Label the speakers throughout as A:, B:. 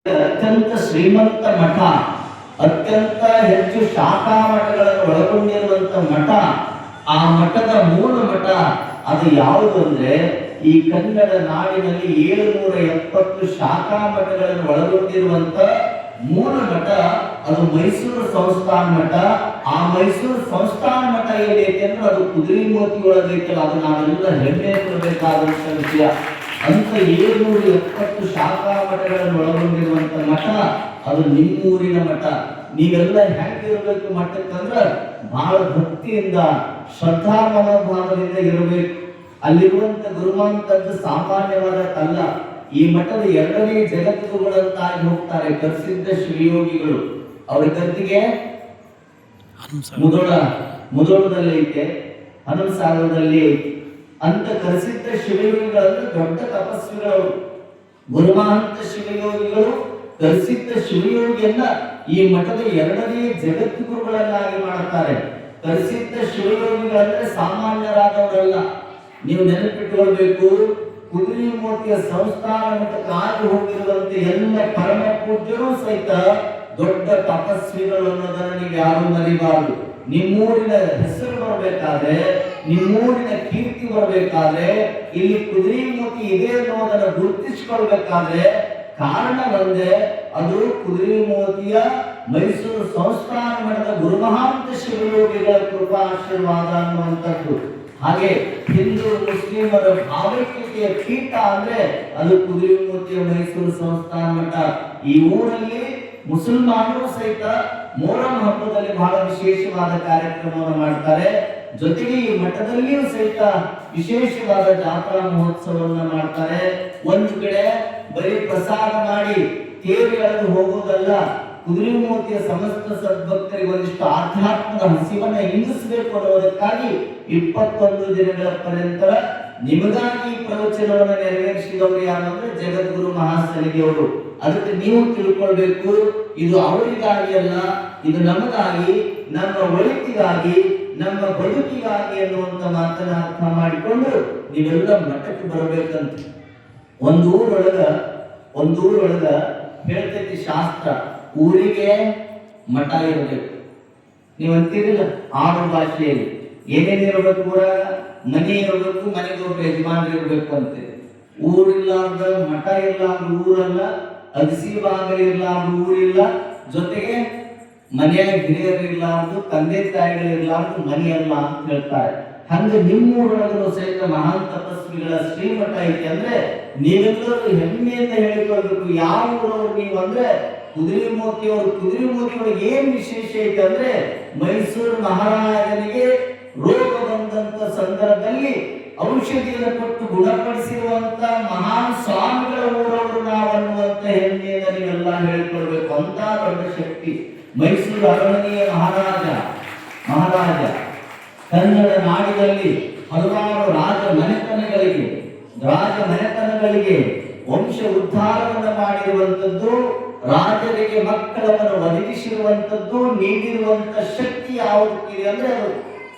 A: ಅತ್ಯಂತ ಶ್ರೀಮಂತ ಮಠ, ಅತ್ಯಂತ ಹೆಚ್ಚು ಶಾಖಾ ಮಠಗಳನ್ನು ಒಳಗೊಂಡಿರುವಂತ ಮಠ. ಆ ಮಠದ ಮೂಲ ಮಠ ಅದು ಯಾವುದು ಅಂದ್ರೆ ಈ ಕನ್ನಡ ನಾಡಿನಲ್ಲಿ 770 ಶಾಖಾ ಮಠಗಳನ್ನು ಒಳಗೊಂಡಿರುವಂತ ಮೂಲ ಮಠ ಅದು ಮೈಸೂರು ಸಂಸ್ಥಾನ ಮಠ. ಆ ಮೈಸೂರು ಸಂಸ್ಥಾನ ಮಠ ಏನೈತೆ ಅಂದ್ರೆ ಅದು ಕುದುರೆಮೋತಿ ಒಳಗೈತಲ್ಲ, ಅದು ನಾವೆಲ್ಲ ಹೆಮ್ಮೆ ಪಡಬೇಕಾದಂತ ವಿಷಯ. ಅಂತ 770 ಶಾಖಾ ಮಠಗಳನ್ನು ಒಳಗೊಂಡಿರುವಂತ ಮಠ ಅದು ನಿಮ್ಮೂರಿನ ಮಠ. ನೀವೆಲ್ಲ ಹೆಂಗಿರ್ಬೇಕು ಮಠಕ್ಕಂದ್ರೆ ಬಹಳ ಭಕ್ತಿಯಿಂದ ಶ್ರದ್ಧಾ ಮನೋಭಾವದಿಂದ ಇರಬೇಕು. ಅಲ್ಲಿರುವಂತ ಗುರುಮಾಂತದ್ದು ಸಾಮಾನ್ಯವಾದ ಕಲ್ಲ. ಈ ಮಠದ 2ನೇ ಜಗದ್ಗುರುಗಳಂತಾಗಿ ಹೋಗ್ತಾರೆ ಪ್ರಸಿದ್ಧ ಶಿವಯೋಗಿಗಳು. ಅವರ ಗದ್ದಿಗೆ ಮುದೋಳದಲ್ಲಿ ಐತೆ, ಹನುಮಸಾಗರದಲ್ಲಿ ಐತೆ. ಅಂತ ಪ್ರಸಿದ್ಧ ಶಿವಯೋಗಿಗಳನ್ನು ದೊಡ್ಡ ತಪಸ್ವಿಗಳು ಗುರುಮಹಂತ ಶಿವಯೋಗಿಗಳು ಪ್ರಸಿದ್ಧ ಶಿವಯೋಗಿಯನ್ನ ಈ ಮಠದ 2ನೇ ಜಗದ್ಗುರುಗಳನ್ನಾಗಿ ಮಾಡುತ್ತಾರೆ. ಪ್ರಸಿದ್ಧ ಶಿವಯೋಗಿಗಳಂದ್ರೆ ಸಾಮಾನ್ಯರಾದವರಲ್ಲ. ನೀವು ನೆನಪಿಟ್ಟುಕೊಳ್ಬೇಕು, ಕುದುರೆಮೋತಿಯ ಸಂಸ್ಥಾನ ಮಠಕ್ಕಾಗಿ ಹೋಗಿರುವಂತೆ ಎಲ್ಲ ಪರಮ ಪೂಜ್ಯರು ಸಹಿತ ದೊಡ್ಡ ತಪಸ್ವಿಗಳು ಅನ್ನೋದನ್ನ ನೀವು ಯಾರು ಮರಿಬಾರದು. ನಿಮ್ಮೂರಿನ ಹೆಸರು ಬರಬೇಕಾದ್ರೆ, ನಿಮ್ಮೂರಿನ ಕೀರ್ತಿ ಬರಬೇಕಾದ್ರೆ, ಇಲ್ಲಿ ಕುದುರೆಮೋತಿ ಇದೆ ಅನ್ನೋದನ್ನ ಗುರುತಿಸಿಕೊಳ್ಬೇಕಾದ್ರೆ ಕಾರಣ ಒಂದೇ, ಅದು ಕುದುರೆಮೋತಿಯ ಮೈಸೂರು ಸಂಸ್ಥಾನ ಮಠದ ಗುರುಮಹಾಂತ ಶಿವಯೋಗಿಗಳ ಕೃಪಾ ಆಶೀರ್ವಾದ ಅನ್ನುವಂಥದ್ದು. ಹಾಗೆ ಹಿಂದೂ ಮುಸ್ಲಿಮರ ಭಾವೈಕ್ಯತೆಯ ಪೀಠ ಅಂದ್ರೆ ಅದು ಕುದುರೆಮೋತಿಯ ಮೈಸೂರು ಸಂಸ್ಥಾನ ಮಠ. ಈ ಊರಲ್ಲಿ ಮುಸಲ್ಮಾನರು ಸಹಿತ ಮೊಹರಂ ಹಬ್ಬದಲ್ಲಿ ಬಹಳ ವಿಶೇಷವಾದ ಕಾರ್ಯಕ್ರಮವನ್ನು ಮಾಡ್ತಾರೆ. ಜೊತೆಗೆ ಈ ಮಠದಲ್ಲಿಯೂ ಸಹಿತ ವಿಶೇಷವಾದ ಜಾತ್ರಾ ಮಹೋತ್ಸವವನ್ನು ಮಾಡ್ತಾರೆ. ಒಂದು ಕಡೆ ಬರೀ ಪ್ರಸಾದ ಮಾಡಿ ತೇರು ಎಳೆದು ಹೋಗೋದಲ್ಲ, ಕುದುರೆಮೋತಿಯ ಸಮಸ್ತ ಸದ್ಭಕ್ತರಿಗೆ ಒಂದಿಷ್ಟು ಆಧ್ಯಾತ್ಮದ ಹಸಿವನ್ನ ಹಿಂಗಿಸಬೇಕು ಅನ್ನೋದಕ್ಕಾಗಿ 21 ದಿನಗಳ ಪರ್ಯಂತ ನಿಮಗಾಗಿ ಪ್ರವಚನವನ್ನು ನೆರವೇರಿಸಿದವರು ಯಾರಂದ್ರೆ ಜಗದ್ಗುರು ಮಹಾಸಲಿಗೆಯವರು. ಅದಕ್ಕೆ ನೀವು ತಿಳ್ಕೊಳ್ಬೇಕು, ಇದು ಅವರಿಗಾಗಿ ಅಲ್ಲ, ಇದು ನಮಗಾಗಿ, ನಮ್ಮ ಒಳಿತಿಗಾಗಿ, ನಮ್ಮ ಬದುಕಿಗಾಗಿ ಅನ್ನುವಂತ ಮಾತನ್ನ ಅರ್ಥ ಮಾಡಿಕೊಂಡು ನೀವೆಲ್ಲ ಮಠಕ್ಕೆ ಬರಬೇಕಂತ. ಒಂದೂರೊಳಗ ಹೇಳ್ತೈತಿ ಶಾಸ್ತ್ರ, ಊರಿಗೆ ಮಠ ಇರಬೇಕು. ನೀವು ಅಂತೀರಿಲ್ಲ ಆಡು ಭಾಷೆಯಲ್ಲಿ ಏನೇನಿರ್ಬೇಕು, ಊರಾಗ ಮನೆ ಇರಬೇಕು, ಮನೆಗೊಬ್ಬರು ಯಜಮಾನ್ರು ಇರ್ಬೇಕು ಅಂತೇಳಿ. ಊರಿಲ್ಲಾರ್ದ ಮಠ ಇರ್ಲಾರ್ದ ಊರಲ್ಲ, ಅಗಸಿ ಬಾಗಿಲು ಇರ್ಲಾರ್ದ ಊರಿಲ್ಲ, ಜೊತೆಗೆ ಮನೆಯ ಹಿರಿಯರು ಇರ್ಲಾರ್ದು, ತಂದೆ ತಾಯಿಗಳಿರ್ಲಾರ್ದು ಮನೆಯಲ್ಲ ಅಂತ ಹೇಳ್ತಾರೆ. ಹಂಗೆ ನಿಮ್ಮೂರೊಳಗೂ ಸಹಿತ ಮಹಾನ್ ತಪಸ್ವಿಗಳ ಶ್ರೀಮಠ ಐತಿ ಅಂದ್ರೆ ನೀವೆಲ್ಲರೂ ಹೆಮ್ಮೆಯಿಂದ ಹೇಳಿಕೊಳ್ಬೇಕು. ಯಾವ ಊರವರು ನೀವು ಅಂದ್ರೆ ಕುದುರೆಮೋತಿಯವರು. ಕುದುರೆಮೋತಿಯೊಳಗೆ ಏನ್ ವಿಶೇಷ ಐತೆ ಅಂದ್ರೆ ಮೈಸೂರು ಮಹಾರಾಜನಿಗೆ ರೋಗ ಬಂದಂತ ಸಂದರ್ಭದಲ್ಲಿ ಔಷಧಿಯನ್ನು ಕೊಟ್ಟು ಗುಣಪಡಿಸಿರುವಂತ ಮಹಾನ್ ಸ್ವಾಮಿಗಳ ಊರವರು ನಾವು ಅನ್ನುವಂತ ಹೆಮ್ಮೆಯಿಂದ ನೀವೆಲ್ಲ ಹೇಳಿಕೊಳ್ಬೇಕು. ಅಂತ ದೊಡ್ಡ ಶಕ್ತಿ ಮೈಸೂರು ಅರಮನೆಯ ಮಹಾರಾಜ ಕನ್ನಡ ನಾಡಿನಲ್ಲಿ ಹಲವಾರು ರಾಜ ಮನೆತನಗಳಿಗೆ ವಂಶ ಉದ್ಧಾರವನ್ನು ಮಾಡಿರುವಂಥದ್ದು, ರಾಜರಿಗೆ ಮಕ್ಕಳನ್ನು ಒದಗಿಸಿರುವಂಥದ್ದು, ನೀಡಿರುವಂತ ಶಕ್ತಿ ಯಾವುದಕ್ಕಿದೆ ಅಂದ್ರೆ ಅದು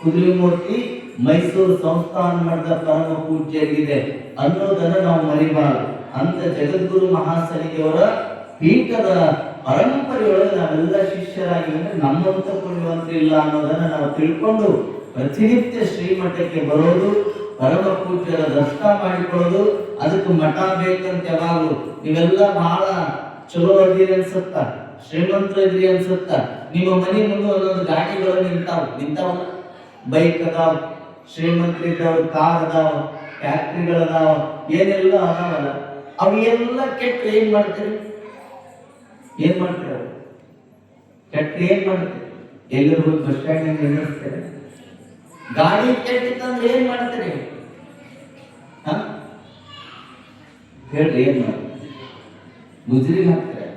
A: ಕುದುರೆಮೂರ್ತಿ ಮೈಸೂರು ಸಂಸ್ಥಾನ ಮಠದ ಪರಮ ಪೂಜ್ಯರಿಗಿದೆ ಅನ್ನೋದನ್ನ ನಾವು ಮರಿಬಾರದು. ಅಂತ ಜಗದ್ಗುರು ಮಹಾಸಲಿಗೆಯವರ ಪೀಠದ ಪರಂಪರೆಯೊಳಗೆ ನಾವೆಲ್ಲ ಶಿಷ್ಯರಾಗಿ ಅಂದ್ರೆ ನಮ್ಮಂತ ಪುಣ್ಯವಂತರಿಲ್ಲ ಅನ್ನೋದನ್ನ ನಾವು ತಿಳ್ಕೊಂಡು ಪ್ರತಿನಿತ್ಯ ಶ್ರೀಮಠಕ್ಕೆ ಬರೋದು, ಪರಮ ಪೂಜ್ಯರ ದರ್ಶನ ಮಾಡಿಕೊಳ್ಳೋದು. ಅದಕ್ಕೆ ಮಠ ಬೇಕಂತ ಯಾವಾಗಲೂ ನೀವೆಲ್ಲ ಬಹಳ ಚಲೋ ಅದಿರಿ ಅನ್ಸುತ್ತ, ಶ್ರೀಮಂತರ ಇದ್ರಿ ಅನ್ಸುತ್ತ. ನಿಮ್ಮ ಮನೆ ಮುಂದೆ ಒಂದೊಂದು ಗಾಡಿಗಳು ನಿಂತಾವಲ್ಲ, ಬೈಕ್ ಅದಾವ, ಶ್ರೀಮಂತರಿದ್ದಾವ, ಕಾರ್ ಅದಾವ, ಫ್ಯಾಕ್ಟ್ರಿಗಳದಾವ, ಏನೆಲ್ಲ ಅದಾವಲ್ಲ, ಅವು ಎಲ್ಲ ಕೆಟ್ಟ ಏನ್ ಮಾಡ್ತೀರಿ? ಕೆಟ್ಟ ಏನ್ ಮಾಡ್ತೀರಿ? ಎಲ್ಲರೂ ಹೋಗಿ ಬಸ್ ಸ್ಟ್ಯಾಂಡ್ ನಿಲ್ಲಿಸ್ತಾರೆ. ಗಾಡಿ ಕೆಟ್ಟಿತ್ತಂದ್ರೆ ಏನ್ ಮಾಡ್ತೀರಿ? ಹೇಳ್ರಿ, ಏನ್ ಮಾಡ್ತೀರಿ? ಗುಜರಿಗೆ ಹಾಕ್ತಾರೆ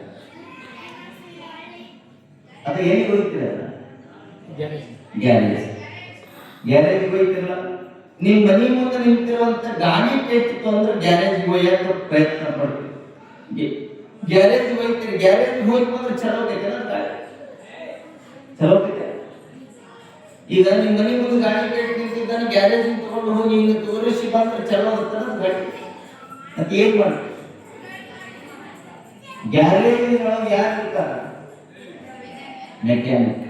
A: ಅಥವಾ ಏನಿಗೆ ಹೋಗ್ತೀರ? ಗ್ಯಾರೇಜ್ ಹೋಗ್ತಿರಲ್ಲ. ನಿಮ್ ಮನೆ ಮುಂದೆ ನಿಂತಿರುವಂತ ಗಾಡಿ ಕೆಟ್ಟಿತ್ತು ಅಂದ್ರೆ ಗ್ಯಾರೇಜ್ ಹೋಯಕ್ಕೆ ಪ್ರಯತ್ನ ಪಡ್ತೀವಿ. ಗ್ಯಾರೇಜ್ ಹೋಗ್ತೀರಿ, ಗ್ಯಾರೇಜ್ ಹೋಗಿ ಬಂದ್ರೆ ಚಲೋ ಬೇಕಲ್ಲ ಗಾಡಿ, ಚಲೋ ಬೇಕ. ಈಗ ನಿಮ್ ಮನೆ ಮುಂದೆ ಗಾಡಿ ಕೆಟ್ಟು ನಿಂತಿದ್ದಾನೆ, ಗ್ಯಾರೇಜ್ ತಗೊಂಡು ಹೋಗಿ ಹಿಂಗೆ ತೋರಿಸಿ ಬಂದ್ರೆ ಚಲೋ ಇರ್ತಾರ ಗಾಡಿ. ಮತ್ತೆ ಏನ್ ಮಾಡ್ತೀವಿ? ಗ್ಯಾರೇಜಿನೊಳಗೆ ಯಾರು ಇರ್ತಾರ? ಮೆಕ್ಯಾನಿಕ್.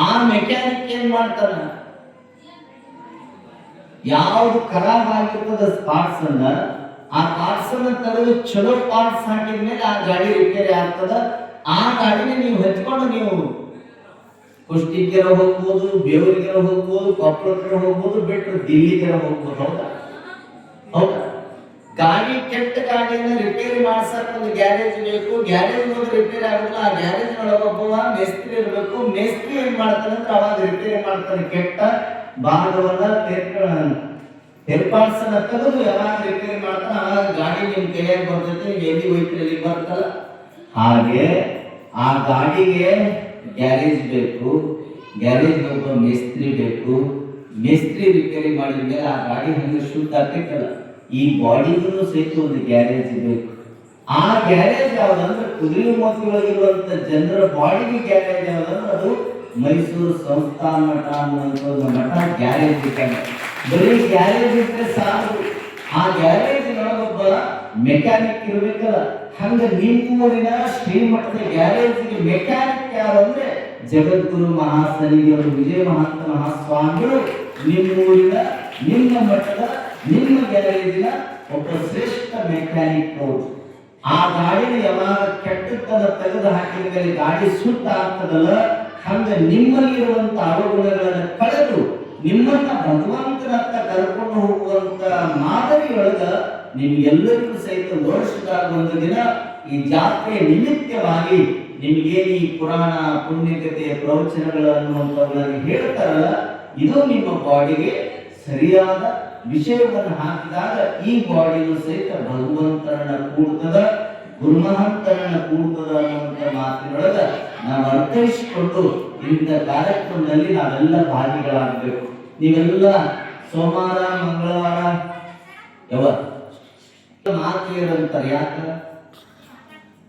A: ಆ ಮೆಕ್ಯಾನಿಕ್ ಏನ್ ಮಾಡ್ತಾನ? ಯಾವ್ದು ಖರಾಬ್ ಆಗಿರ್ತದ ಪಾರ್ಟ್ಸ್ ಅನ್ನ, ಆ ಪಾರ್ಟ್ಸ್ ಅನ್ನ ತೆಗೆದು ಚಲೋ ಪಾರ್ಟ್ಸ್ ಹಾಕಿದ್ಮೇಲೆ ಆ ಗಾಡಿ ರಿಪೇರಿ ಆಗ್ತದ. ಆ ಗಾಡಿನ ನೀವು ಹಚ್ಕೊಂಡು ನೀವು ಕುಷ್ಟಿಗೆರ ಹೋಗ್ಬೋದು, ಬೇವರಿಗೆರ ಹೋಗ್ಬೋದು, ಕೊಪ್ಪಳಕ್ಕೆ ಹೋಗ್ಬೋದು, ಬಿಟ್ಟು ದಿಲ್ಲಿಗೆರ ಹೋಗ್ಬೋದು. ಹೌದಾ? ಹೌದಾ? ಗಾಡಿ ಕೆಟ್ಟ ಗಾಡಿಯನ್ನು ರಿಪೇರಿ ಮಾಡ್ಸಕ್ ಒಂದು ಗ್ಯಾರೇಜ್ ಬೇಕು. ಗ್ಯಾರೇಜ್ ಹೋಗಿ ರಿಪೇರಿ ಆಗುದಿಲ್ಲ, ಆ ಗ್ಯಾರೇಜ್ ಒಳಗೊಬ್ಬ ಮೇಸ್ತ್ರಿ ಇರಬೇಕು. ಮೇಸ್ತ್ರಿ ಏನ್ ಮಾಡ್ತಾನೆ ಅಂದ್ರೆ ಅವಾಗ ರಿಪೇರಿ ಮಾಡ್ತಾನೆ. ಕೆಟ್ಟ ಭಾಗವನ್ನ ಪಾರ್ಟ್ಸ್ ಅನ್ನ ತೆಗೆದು ಯಾವಾಗ ರಿಪೇರಿ ಮಾಡ್ತಾನೆ ಅವಾಗ ಗಾಡಿ ನಿಮ್ ಕೈಯಾಗ ಬರ್ತೈತೆ, ನೀವು ಎಲ್ಲಿ ಹೋಯ್ತಿರಲ್ಲಿ ಬರ್ತಲ್ಲ. ಹಾಗೆ ಆ ಗಾಡಿಗೆ ಗ್ಯಾರೇಜ್ ಬೇಕು, ಗ್ಯಾರೇಜ್ ಒಬ್ಬ ಮೇಸ್ತ್ರಿ ಬೇಕು. ಮೇಸ್ತ್ರಿ ರಿಪೇರಿ ಮಾಡಿದ ಮೇಲೆ ಆ ಗಾಡಿ ಹಂಗೆ ಶುದ್ಧ ಆಗ್ತೈತಲ್ಲ, ಈ ಬಾಡಿಗೂ ಸಹಿತ ಒಂದು ಗ್ಯಾರೇಜ್ ಬೇಕು. ಆ ಗ್ಯಾರೇಜ್ ಯಾವ್ದಂದ್ರೆ ಕುದುರೆಮುಖಿ ಒಳಗಿರುವಂತ ಜನರ ಬಾಡಿಗೆ ಗ್ಯಾರೇಜ್ ಯಾವ್ದಂದ್ರೆ ಅದು ಮೈಸೂರು ಸಂಸ್ಥಾನ ಮಠ ಅನ್ನುವಂಥ ಒಂದು ಮಠ ಗ್ಯಾರೇಜ್ ಇದ್ದಂಗೆ. ಬರೀ ಗ್ಯಾರೇಜ್ ಇದ್ರೆ ಸಾಕು, ಆ ಗ್ಯಾರೇಜ್ ಒಳಗೊಬ್ಬ ಮೆಕ್ಯಾನಿಕ್ ಇರ್ಬೇಕಲ್ಲ. ಹಂಗ ನಿಮ್ಮೂರಿನ ಶ್ರೀಮಠದ ಗ್ಯಾರೇಜ್ಗೆ ಮೆಕ್ಯಾನಿಕ್ ಯಾರು ಅಂದ್ರೆ ಜಗದ್ಗುರು ಮಹಾಸನಿಗಳು ವಿಜಯ ಮಹಾಂತ ಮಹಾಸ್ವಾಮಿಗಳು ನಿಮ್ಮೂರಿನ ನಿಮ್ಮ ಮಠದ ನಿಮ್ಮ ಗ್ಯಾರೇಜಿನ ಒಬ್ಬ ಶ್ರೇಷ್ಠ ಮೆಕ್ಯಾನಿಕ್ ಅವರು. ಆ ಗಾಡಿನ ಯಾವಾಗ ಕೆಟ್ಟದ್ದನ್ನ ತೆಗೆದು ಹಾಕಿದ ಮೇಲೆ ಗಾಡಿ ಸುಟ್ಟ ಆಗ್ತದಲ್ಲ, ಹಂಗ ನಿಮ್ಮಲ್ಲಿರುವಂತ ಅವಗುಣಗಳನ್ನು ಕಳೆದು ನಿಮ್ಮನ್ನ ಭಗವಂತನತ್ತ ಕರ್ಕೊಂಡು ಹೋಗುವಂತ ಮಾದರಿಯೊಳಗ ನಿಮ್ಗೆಲ್ಲರಿಗೂ ಸಹಿತ ವರ್ಷದಾಗ ಒಂದು ದಿನ ಈ ಜಾತ್ರೆಯ ನಿಮಿತ್ತವಾಗಿ ನಿಮ್ಗೇನು ಈ ಪುರಾಣ ಪುಣ್ಯಕತೆಯ ಪ್ರವಚನಗಳು ಅನ್ನುವಂಥವುಗಳನ್ನು ಹೇಳ್ತಾರಲ್ಲ, ಇದು ನಿಮ್ಮ ಬಾಡಿಗೆ ಸರಿಯಾದ ವಿಷಯವನ್ನು ಹಾಕಿದಾಗ ಈ ಬಾಡಿಗೂ ಸಹಿತ ಭಗವಂತನನ್ನ ಕೂಡ್ತದ, ಗುರುಮಹಂತನನ್ನ ಕೂಡ್ತದ ಅನ್ನುವಂಥ ಮಾತಿನೊಳಗ ನಾವು ಅರ್ಥೈಸಿಕೊಂಡು ಇಂಥ ಕಾರ್ಯಕ್ರಮದಲ್ಲಿ ನಾವೆಲ್ಲ ಭಾಗಿಗಳಾಗಬೇಕು. ನೀವೆಲ್ಲ ಸೋಮವಾರ ಮಂಗಳವಾರ ಮಾತೆಯರಂತಾರೆ. ಯಾಕ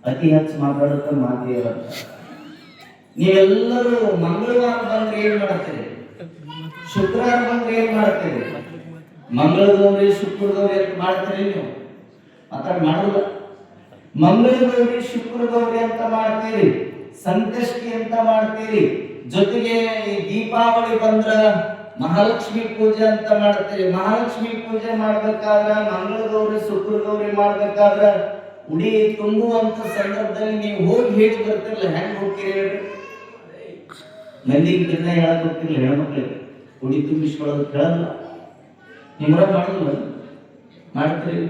A: ಅತಿ ಹೆಚ್ಚು ಮಾತಾಡುತ್ತ ಮಾತೆಯರಂತ. ನೀವೆಲ್ಲರೂ ಮಂಗಳವಾರ ಬಂದ್ರೆ ಏನ್ ಮಾಡ್ತೀರಿ? ಶುಕ್ರವಾರ ಬಂದ್ರೆ ಏನ್ ಮಾಡ್ತೀರಿ? ಮಂಗಳಗೌರಿ ಶುಕ್ರಗೌರಿ ಅಂತ ಮಾಡ್ತೀರಿ ನೀವು? ಮಾಡೋಲ್ಲ. ಮಂಗಳಗೌರಿ ಶುಕ್ರಗೌರಿ ಅಂತ ಮಾಡ್ತೀರಿ, ಸಂಕಷ್ಟಿ ಅಂತ ಮಾಡ್ತೀರಿ, ಜೊತೆಗೆ ದೀಪಾವಳಿ ಬಂದ್ರ ಮಹಾಲಕ್ಷ್ಮಿ ಪೂಜೆ ಅಂತ ಮಾಡ್ತೀರಿ. ಮಹಾಲಕ್ಷ್ಮಿ ಪೂಜೆ ಮಾಡ್ಬೇಕಾದ್ರ ಮಂಗಳಗೌರಿ ಶುಕ್ರಗೌರಿ ಮಾಡ್ಬೇಕಾದ್ರ ಉಡಿ ತುಂಬುವಂತ ಸಂದರ್ಭದಲ್ಲಿ ನೀವು ಹೋಗಿ ಹೇಳಿ ಬರ್ತಿರ್ಲಿಲ್ಲ. ಹೆಂಗ್ ಹೋಗ್ತೀರಿ ಹೇಳ್ರಿ? ಮಂದಿಗೆ ದಿನ ಹೇಳಕ್ ಹೋಗ್ತಿರ್ಲಿಲ್ಲ. ಹೆಣ್ಮಕ್ಳಿಗೆ ಉಡಿ ತುಂಬಿಸ್ಕೊಳ್ಳೋದು ಕೇಳಲ್ಲ, ನಿಮ್ರ ಮಾಡೋದಿಲ್ಲ, ಮಾಡ್ತೀರಿ.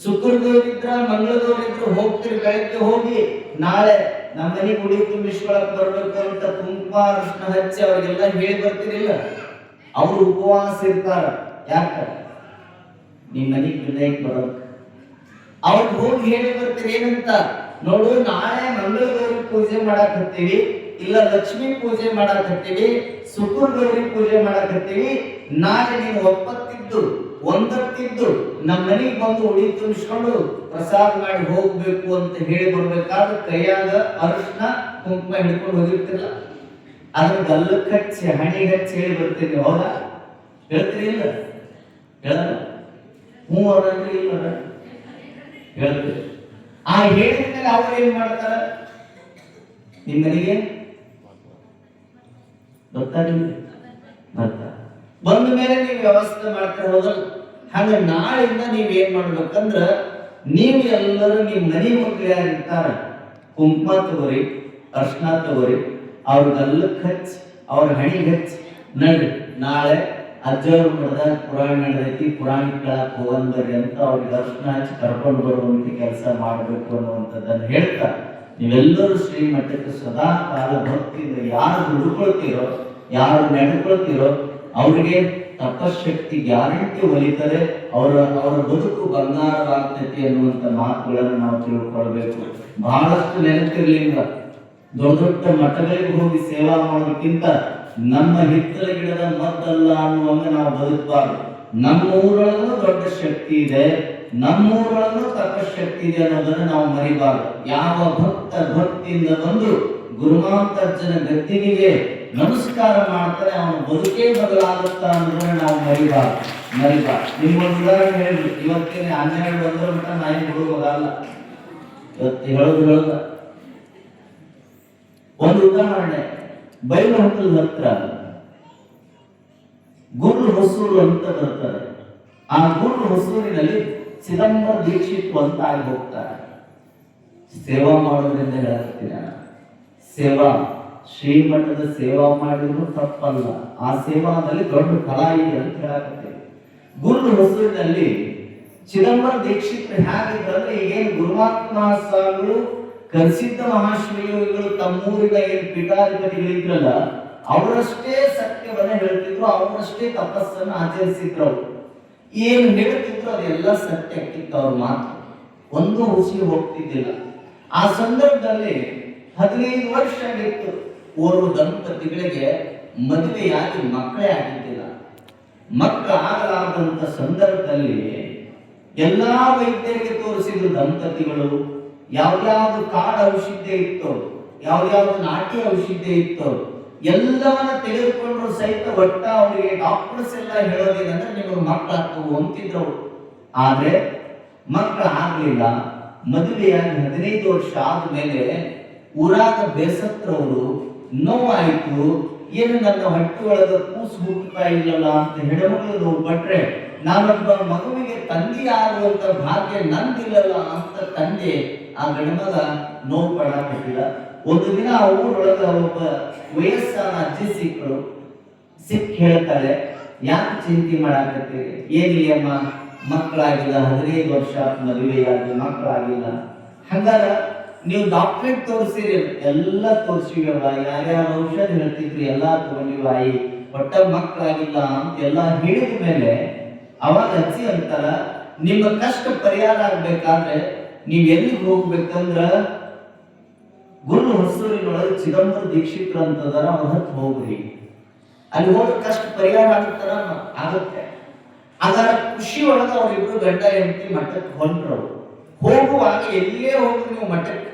A: ಶುಕ್ರಗೌರಿ ಇದ್ರ ಮಂಗಳಗೌರಿ ಇದ್ರು ಹೋಗ್ತೀರಿ. ಬೆಳಗ್ಗೆ ಹೋಗಿ ನಾಳೆ ನಮ್ಮ ಮನೆಗೆ ಉಡಿ ತುಂಬಿಸ್ಕೊಳಕ್ ಬರ್ಬೇಕು ಅಂತ ಕುಂಕುಮ ಅರಿಶಿನ ಹಚ್ಚಿ ಅವ್ರಿಗೆಲ್ಲ ಹೇಳಿ ಬರ್ತಿರಿಲ್ಲ. ಅವ್ರು ಉಪವಾಸ ಇರ್ತಾರ. ಯಾಕ? ನಿಮ್ ಮನೆಗೆ ವಿನಾಯಕ್ ಬರೋದು. ಅವ್ರಿಗೆ ಹೋಗಿ ಹೇಳಿ ಬರ್ತೀರಿ ಏನಂತ? ನೋಡು, ನಾಳೆ ಮಂಗಳಗೌರಿ ಪೂಜೆ ಮಾಡಕ್ ಹತ್ತೀವಿ, ಇಲ್ಲ ಲಕ್ಷ್ಮೀ ಪೂಜೆ ಮಾಡಕ್ ಹತ್ತೀವಿ, ಶುಕ್ರಗೌರಿ ಪೂಜೆ ಮಾಡಕ್ ಹತ್ತೀವಿ. ನಾಳೆ ನೀನು ಒಪ್ಪತ್ತಿದ್ದು ಒಂದತ್ತಿದ್ದು ನಮ್ಮ ಮನೆಗೆ ಬಂದು ಉಡಿ ತುಂಬಿಸ್ಕೊಂಡು ಪ್ರಸಾದ ಮಾಡಿ ಹೋಗ್ಬೇಕು ಅಂತ ಹೇಳಿ ಬರ್ಬೇಕಾದ್ರೆ ಕೈಯಾಗ ಅರಿಶಿನ ಕುಂಕುಮ ಹಿಡ್ಕೊಂಡು ಹೋಗಿರ್ತಿಲ್ಲ. ಅದ್ರ ಗಲ್ಲಕ್ಕೆ ಹಚ್ಚಿ ಹಣಿಗೆ ಹಚ್ಚಿ ಹೇಳಿ ಬರ್ತೀವಿ. ಹೌದಾ? ಹೇಳ್ತೀರಿ ಇಲ್ಲ? ಹೇಳಲ್ಲ. ಹ್ಞೂ ಅವ್ರಂದ್ರೆ ಇಲ್ಲ ಹೇಳ್ತೀರಿ. ಆ ಹೇಳಿದ ಮೇಲೆ ಅವ್ರು ಏನ್ ಮಾಡ್ತಾರ? ನಿಮ್ಮ ಮನೆಗೆ ಗೊತ್ತಾಗಿಲ್ಲ, ಬಂದ ಮೇಲೆ ನೀವು ವ್ಯವಸ್ಥೆ ಮಾಡ್ತಾರೆ. ಹೋದಲ್ಲ? ಹಂಗ ನಾಳಿಂದ ನೀವ್ ಏನ್ ಮಾಡ್ಬೇಕಂದ್ರ ನೀವು ಎಲ್ಲರೂ ನಿಮ್ ಮನೆ ಮಕ್ಕಳು ಯಾರಿರ್ತಾರ ಕುಂಕುಮ ತಗೋರಿ, ಅರ್ಶನ ತಗೋರಿ, ಅವ್ರ ಗಲ್ಲಕ್ಕೆ ಹಚ್ಚಿ ಅವ್ರ ಹಣಿಗೆ ಹಚ್ಚಿ ನಡ್ರಿ ನಾಳೆ ಅಜ್ಜವ್ರ ಮಠದಾಗ ಪುರಾಣ ನಡೆದೈತಿ, ಪುರಾಣ ಕೇಳಕ್ ಹೋಗನ್ ಬರ್ರಿ ಅಂತ ಅವ್ರಿಗೆ ಅರ್ಶನ ಹಚ್ಚಿ ಕರ್ಕೊಂಡು ಬರುವಂತ ಕೆಲಸ ಮಾಡ್ಬೇಕು ಅನ್ನುವಂಥದ್ದನ್ನು ಹೇಳ್ತಾ ನೀವೆಲ್ಲರೂ ಶ್ರೀಮಠಕ್ಕೆ ಸದಾ ಕಾಲ ಭಕ್ತಿಯಿಂದ ಯಾರು ದುಡ್ಕೊಳ್ತೀರೋ, ಯಾರು ನಡ್ಕೊಳ್ತೀರೋ ಅವ್ರಿಗೆ ತಪಶಕ್ತಿ ಗ್ಯಾರಂಟಿ ಒಲಿತಾರೆ. ಅವರ ಬದುಕು ಬಂಗಾರವಾಗ್ತೈತಿ ಅನ್ನುವಂಥ ಮಾತುಗಳನ್ನು ನಾವು ತಿಳ್ಕೊಳ್ಬೇಕು. ಬಹಳಷ್ಟು ನೆನಪಿರ್ಲಿಲ್ಲ. ದೊಡ್ಡ ದೊಡ್ಡ ಮಠಗಳಿಗೆ ಹೋಗಿ ಸೇವಾ ಮಾಡೋದಕ್ಕಿಂತ ನಮ್ಮ ಹಿತ್ತಲ ಗಿಡದ ಮದ್ದಲ್ಲ ಅನ್ನುವಂಗ ನಾವು ಬದುಕಬಾರ್ದು. ನಮ್ಮೂರೊಳಗೂ ದೊಡ್ಡ ಶಕ್ತಿ ಇದೆ, ನಮ್ಮೂರೊಳಗೂ ತಪಶಕ್ತಿ ಇದೆ ಅನ್ನೋದನ್ನು ನಾವು ಮರಿಬಾರ್ದು. ಯಾವ ಭಕ್ತ ಭಕ್ತಿಯಿಂದ ಬಂದು ಗುರುಮಾಂತರ್ಜನ ಗದ್ದಿಗೆ ನಮಸ್ಕಾರ ಮಾಡ್ತಾರೆ, ಅವನ ಬದುಕೇ ಬದಲಾಗುತ್ತಾ ಅನ್ನೋದನ್ನ ನಾವು ಮರಿಬಾರ್ದು. ನಿಮ್ಗೊಂದು ಉದಾಹರಣೆ ಹೇಳಿ, ಇವತ್ತಿನ 12 1 ಮಟ್ಟ ನಾಯಿ ಹುಡುಗಲ್ಲ. ಇವತ್ತು ಹೇಳೋದು ಒಂದು ಉದಾಹರಣೆ, ಬೈಲಹೊಂಗಲ ಹತ್ರ ಗುರು ಹೊಸೂರು ಅಂತ ಬರ್ತಾರೆ. ಆ ಗುರು ಹೊಸೂರಿನಲ್ಲಿ ಚಿದಂಬರ ದೀಕ್ಷಿತ್ ಅಂತ ಆಗಿ ಹೋಗ್ತಾರೆ. ಸೇವಾ ಮಾಡೋದ್ರಿಂದ ಹೇಳ್ತೀನಿ, ಸೇವಾ ಶ್ರೀಮಠದ ಸೇವಾ ಮಾಡಿದ್ರು ತಪ್ಪಲ್ಲ, ಆ ಸೇವಾದಲ್ಲಿ ದೊಡ್ಡ ಫಲ ಇದೆ ಅಂತ ಹೇಳಕತ್ತೀವಿ. ಗುರು ಹೊಸೂರಿನಲ್ಲಿ ಚಿದಂಬರ ದೀಕ್ಷಿತ್ ಹೇಗಿದ್ರಂದ್ರೆ, ಈಗೇನು ಗುರುಮಾತ್ಮ ಸ್ವಾಮಿಗಳು ಕರ್ಸಿದ್ದ ಮಹಾಶ್ರೀಗಳು ತಮ್ಮೂರಿನ ಏನು ಪೀಠಾಧಿಪತಿಗಳಿದ್ರಲ್ಲ, ಅವರಷ್ಟೇ ಸತ್ಯವನ್ನ ಹೇಳ್ತಿದ್ರು, ಅವರಷ್ಟೇ ತಪಸ್ಸನ್ನು ಆಚರಿಸಿದ್ರು. ಅವರು ಏನು ಹೇಳ್ತಿದ್ರು ಅದೆಲ್ಲ ಸತ್ಯಕ್ಕಿತ್ತು, ಅವ್ರ ಮಾತು ಒಂದು ಹುಸಿ ಹೋಗ್ತಿದ್ದಿಲ್ಲ. ಆ ಸಂದರ್ಭದಲ್ಲಿ 15 ವರ್ಷ ಆಗಿತ್ತು, ಓರ್ವ ದಂಪತಿಗಳಿಗೆ ಮದುವೆಯಾಗಿ ಮಕ್ಕಳೇ ಆಗಿದ್ದಿಲ್ಲ. ಮಕ್ಕಳಾಗಲಾರದಂತ ಸಂದರ್ಭದಲ್ಲಿ ಎಲ್ಲಾ ವೈದ್ಯರಿಗೆ ತೋರಿಸಿದ್ರು ದಂಪತಿಗಳು. ಯಾವ್ಯಾವ್ದು ಕಾಡು ಔಷಧಿ ಇತ್ತು, ಯಾವ್ಯಾವ್ದು ನಾಟಿ ಔಷಧಿ ಇತ್ತು, ಎಲ್ಲವನ್ನ ತೆಗೆದುಕೊಂಡ್ರು ಸಹಿತ ಒಟ್ಟ ಅವರಿಗೆ ಡಾಕ್ಟರ್ಸ್ ಎಲ್ಲ ಹೇಳೋದೇನಂದ್ರೆ ನಿಮಗೆ ಮಕ್ಕಳಾಗ್ತವು ಅಂತಿದ್ರು. ಆದ್ರೆ ಮಕ್ಕಳಾಗ್ಲಿಲ್ಲ. ಮದುವೆಯಾಗಿ 15 ವರ್ಷ ಆದ್ಮೇಲೆ ಊರಾಗ ಬೇಸತ್ರವರು ನೋವಾಯ್ತು, ಏನು ನನ್ನ ಹೊಟ್ಟೆ ಒಳಗ ಕೂಸು ಹುಟ್ಟುತ್ತಾ ಇಲ್ಲಲ್ಲ ಅಂತ ಹೆಣ್ಮಗಳು ನೋವು ಪಟ್ರೆ, ನಾನೊಬ್ಬ ಮಗುವಿಗೆ ತಂದೆ ಆಗುವಂತ ಭಾಗ್ಯ ನಂದಿಲ್ಲಲ್ಲ ಅಂತ ತಂದೆ ಆ ಗಂಡಮಗ ನೋವು ಪಡಾಕತ್ತಿಲ್ಲ. ಒಂದು ದಿನ ಆ ಊರೊಳಗ ಒಬ್ಬ ವಯಸ್ಸಾದ ಅಜ್ಜಿ ಸಿಕ್ಕಿ ಹೇಳ್ತಾಳೆ, ಯಾಕೆ ಚಿಂತೆ ಮಾಡಾಕತ್ತೀರಿ, ಏನಿಲ್ಲ ಅಮ್ಮ, ಮಕ್ಕಳಾಗಿಲ್ಲ, 15 ವರ್ಷ ಮದುವೆಯಾಗಿ ಮಕ್ಕಳಾಗಿಲ್ಲ. ಹಂಗಾರ ನೀವು ಡಾಕ್ಟ್ರೇಟ್ ತೋರಿಸಿರಿ, ಎಲ್ಲ ತೋರಿಸಿವವ, ಯಾರ್ಯಾರು ಔಷಧ ಹೇಳ್ತಿದ್ರಿ ಎಲ್ಲಾ ತಗೊಂಡಿವಾಯಿ, ಒಟ್ಟ ಮಕ್ಕಳಾಗಿಲ್ಲ ಅಂತ ಎಲ್ಲ ಹೇಳಿದ ಮೇಲೆ ಅವಾಗ ಅಜ್ಜಿ ಅಂತಾರ, ನಿಮ್ಮ ಕಷ್ಟ ಪರಿಹಾರ ಆಗ್ಬೇಕಾದ್ರೆ ನೀವ್ ಎಲ್ಲಿಗೆ ಹೋಗ್ಬೇಕಂದ್ರ ಗುರು ಹೊಸೂರಿನೊಳಗೆ ಚಿದಂಬರ ದೀಕ್ಷಿತರು ಅಂತದಾರ, ಅವತ್ತು ಹೋಗ್ರಿ, ಅಲ್ಲಿ ಹೋದ್ರೆ ಕಷ್ಟ ಪರಿಹಾರ ಆಗ್ತಾರ ಆಗುತ್ತೆ. ಅದರ ಖುಷಿ ಒಳಗ ಅವರಿಬ್ರು ಗಂಡ ಹೆಂಡತಿ ಮಠಕ್ಕೆ ಹೊಂಟ್ರು. ಹೋಗುವಾಗ ಎಲ್ಲೇ ಹೋಗ್ರಿ ನೀವು ಮಠಕ್ಕೆ,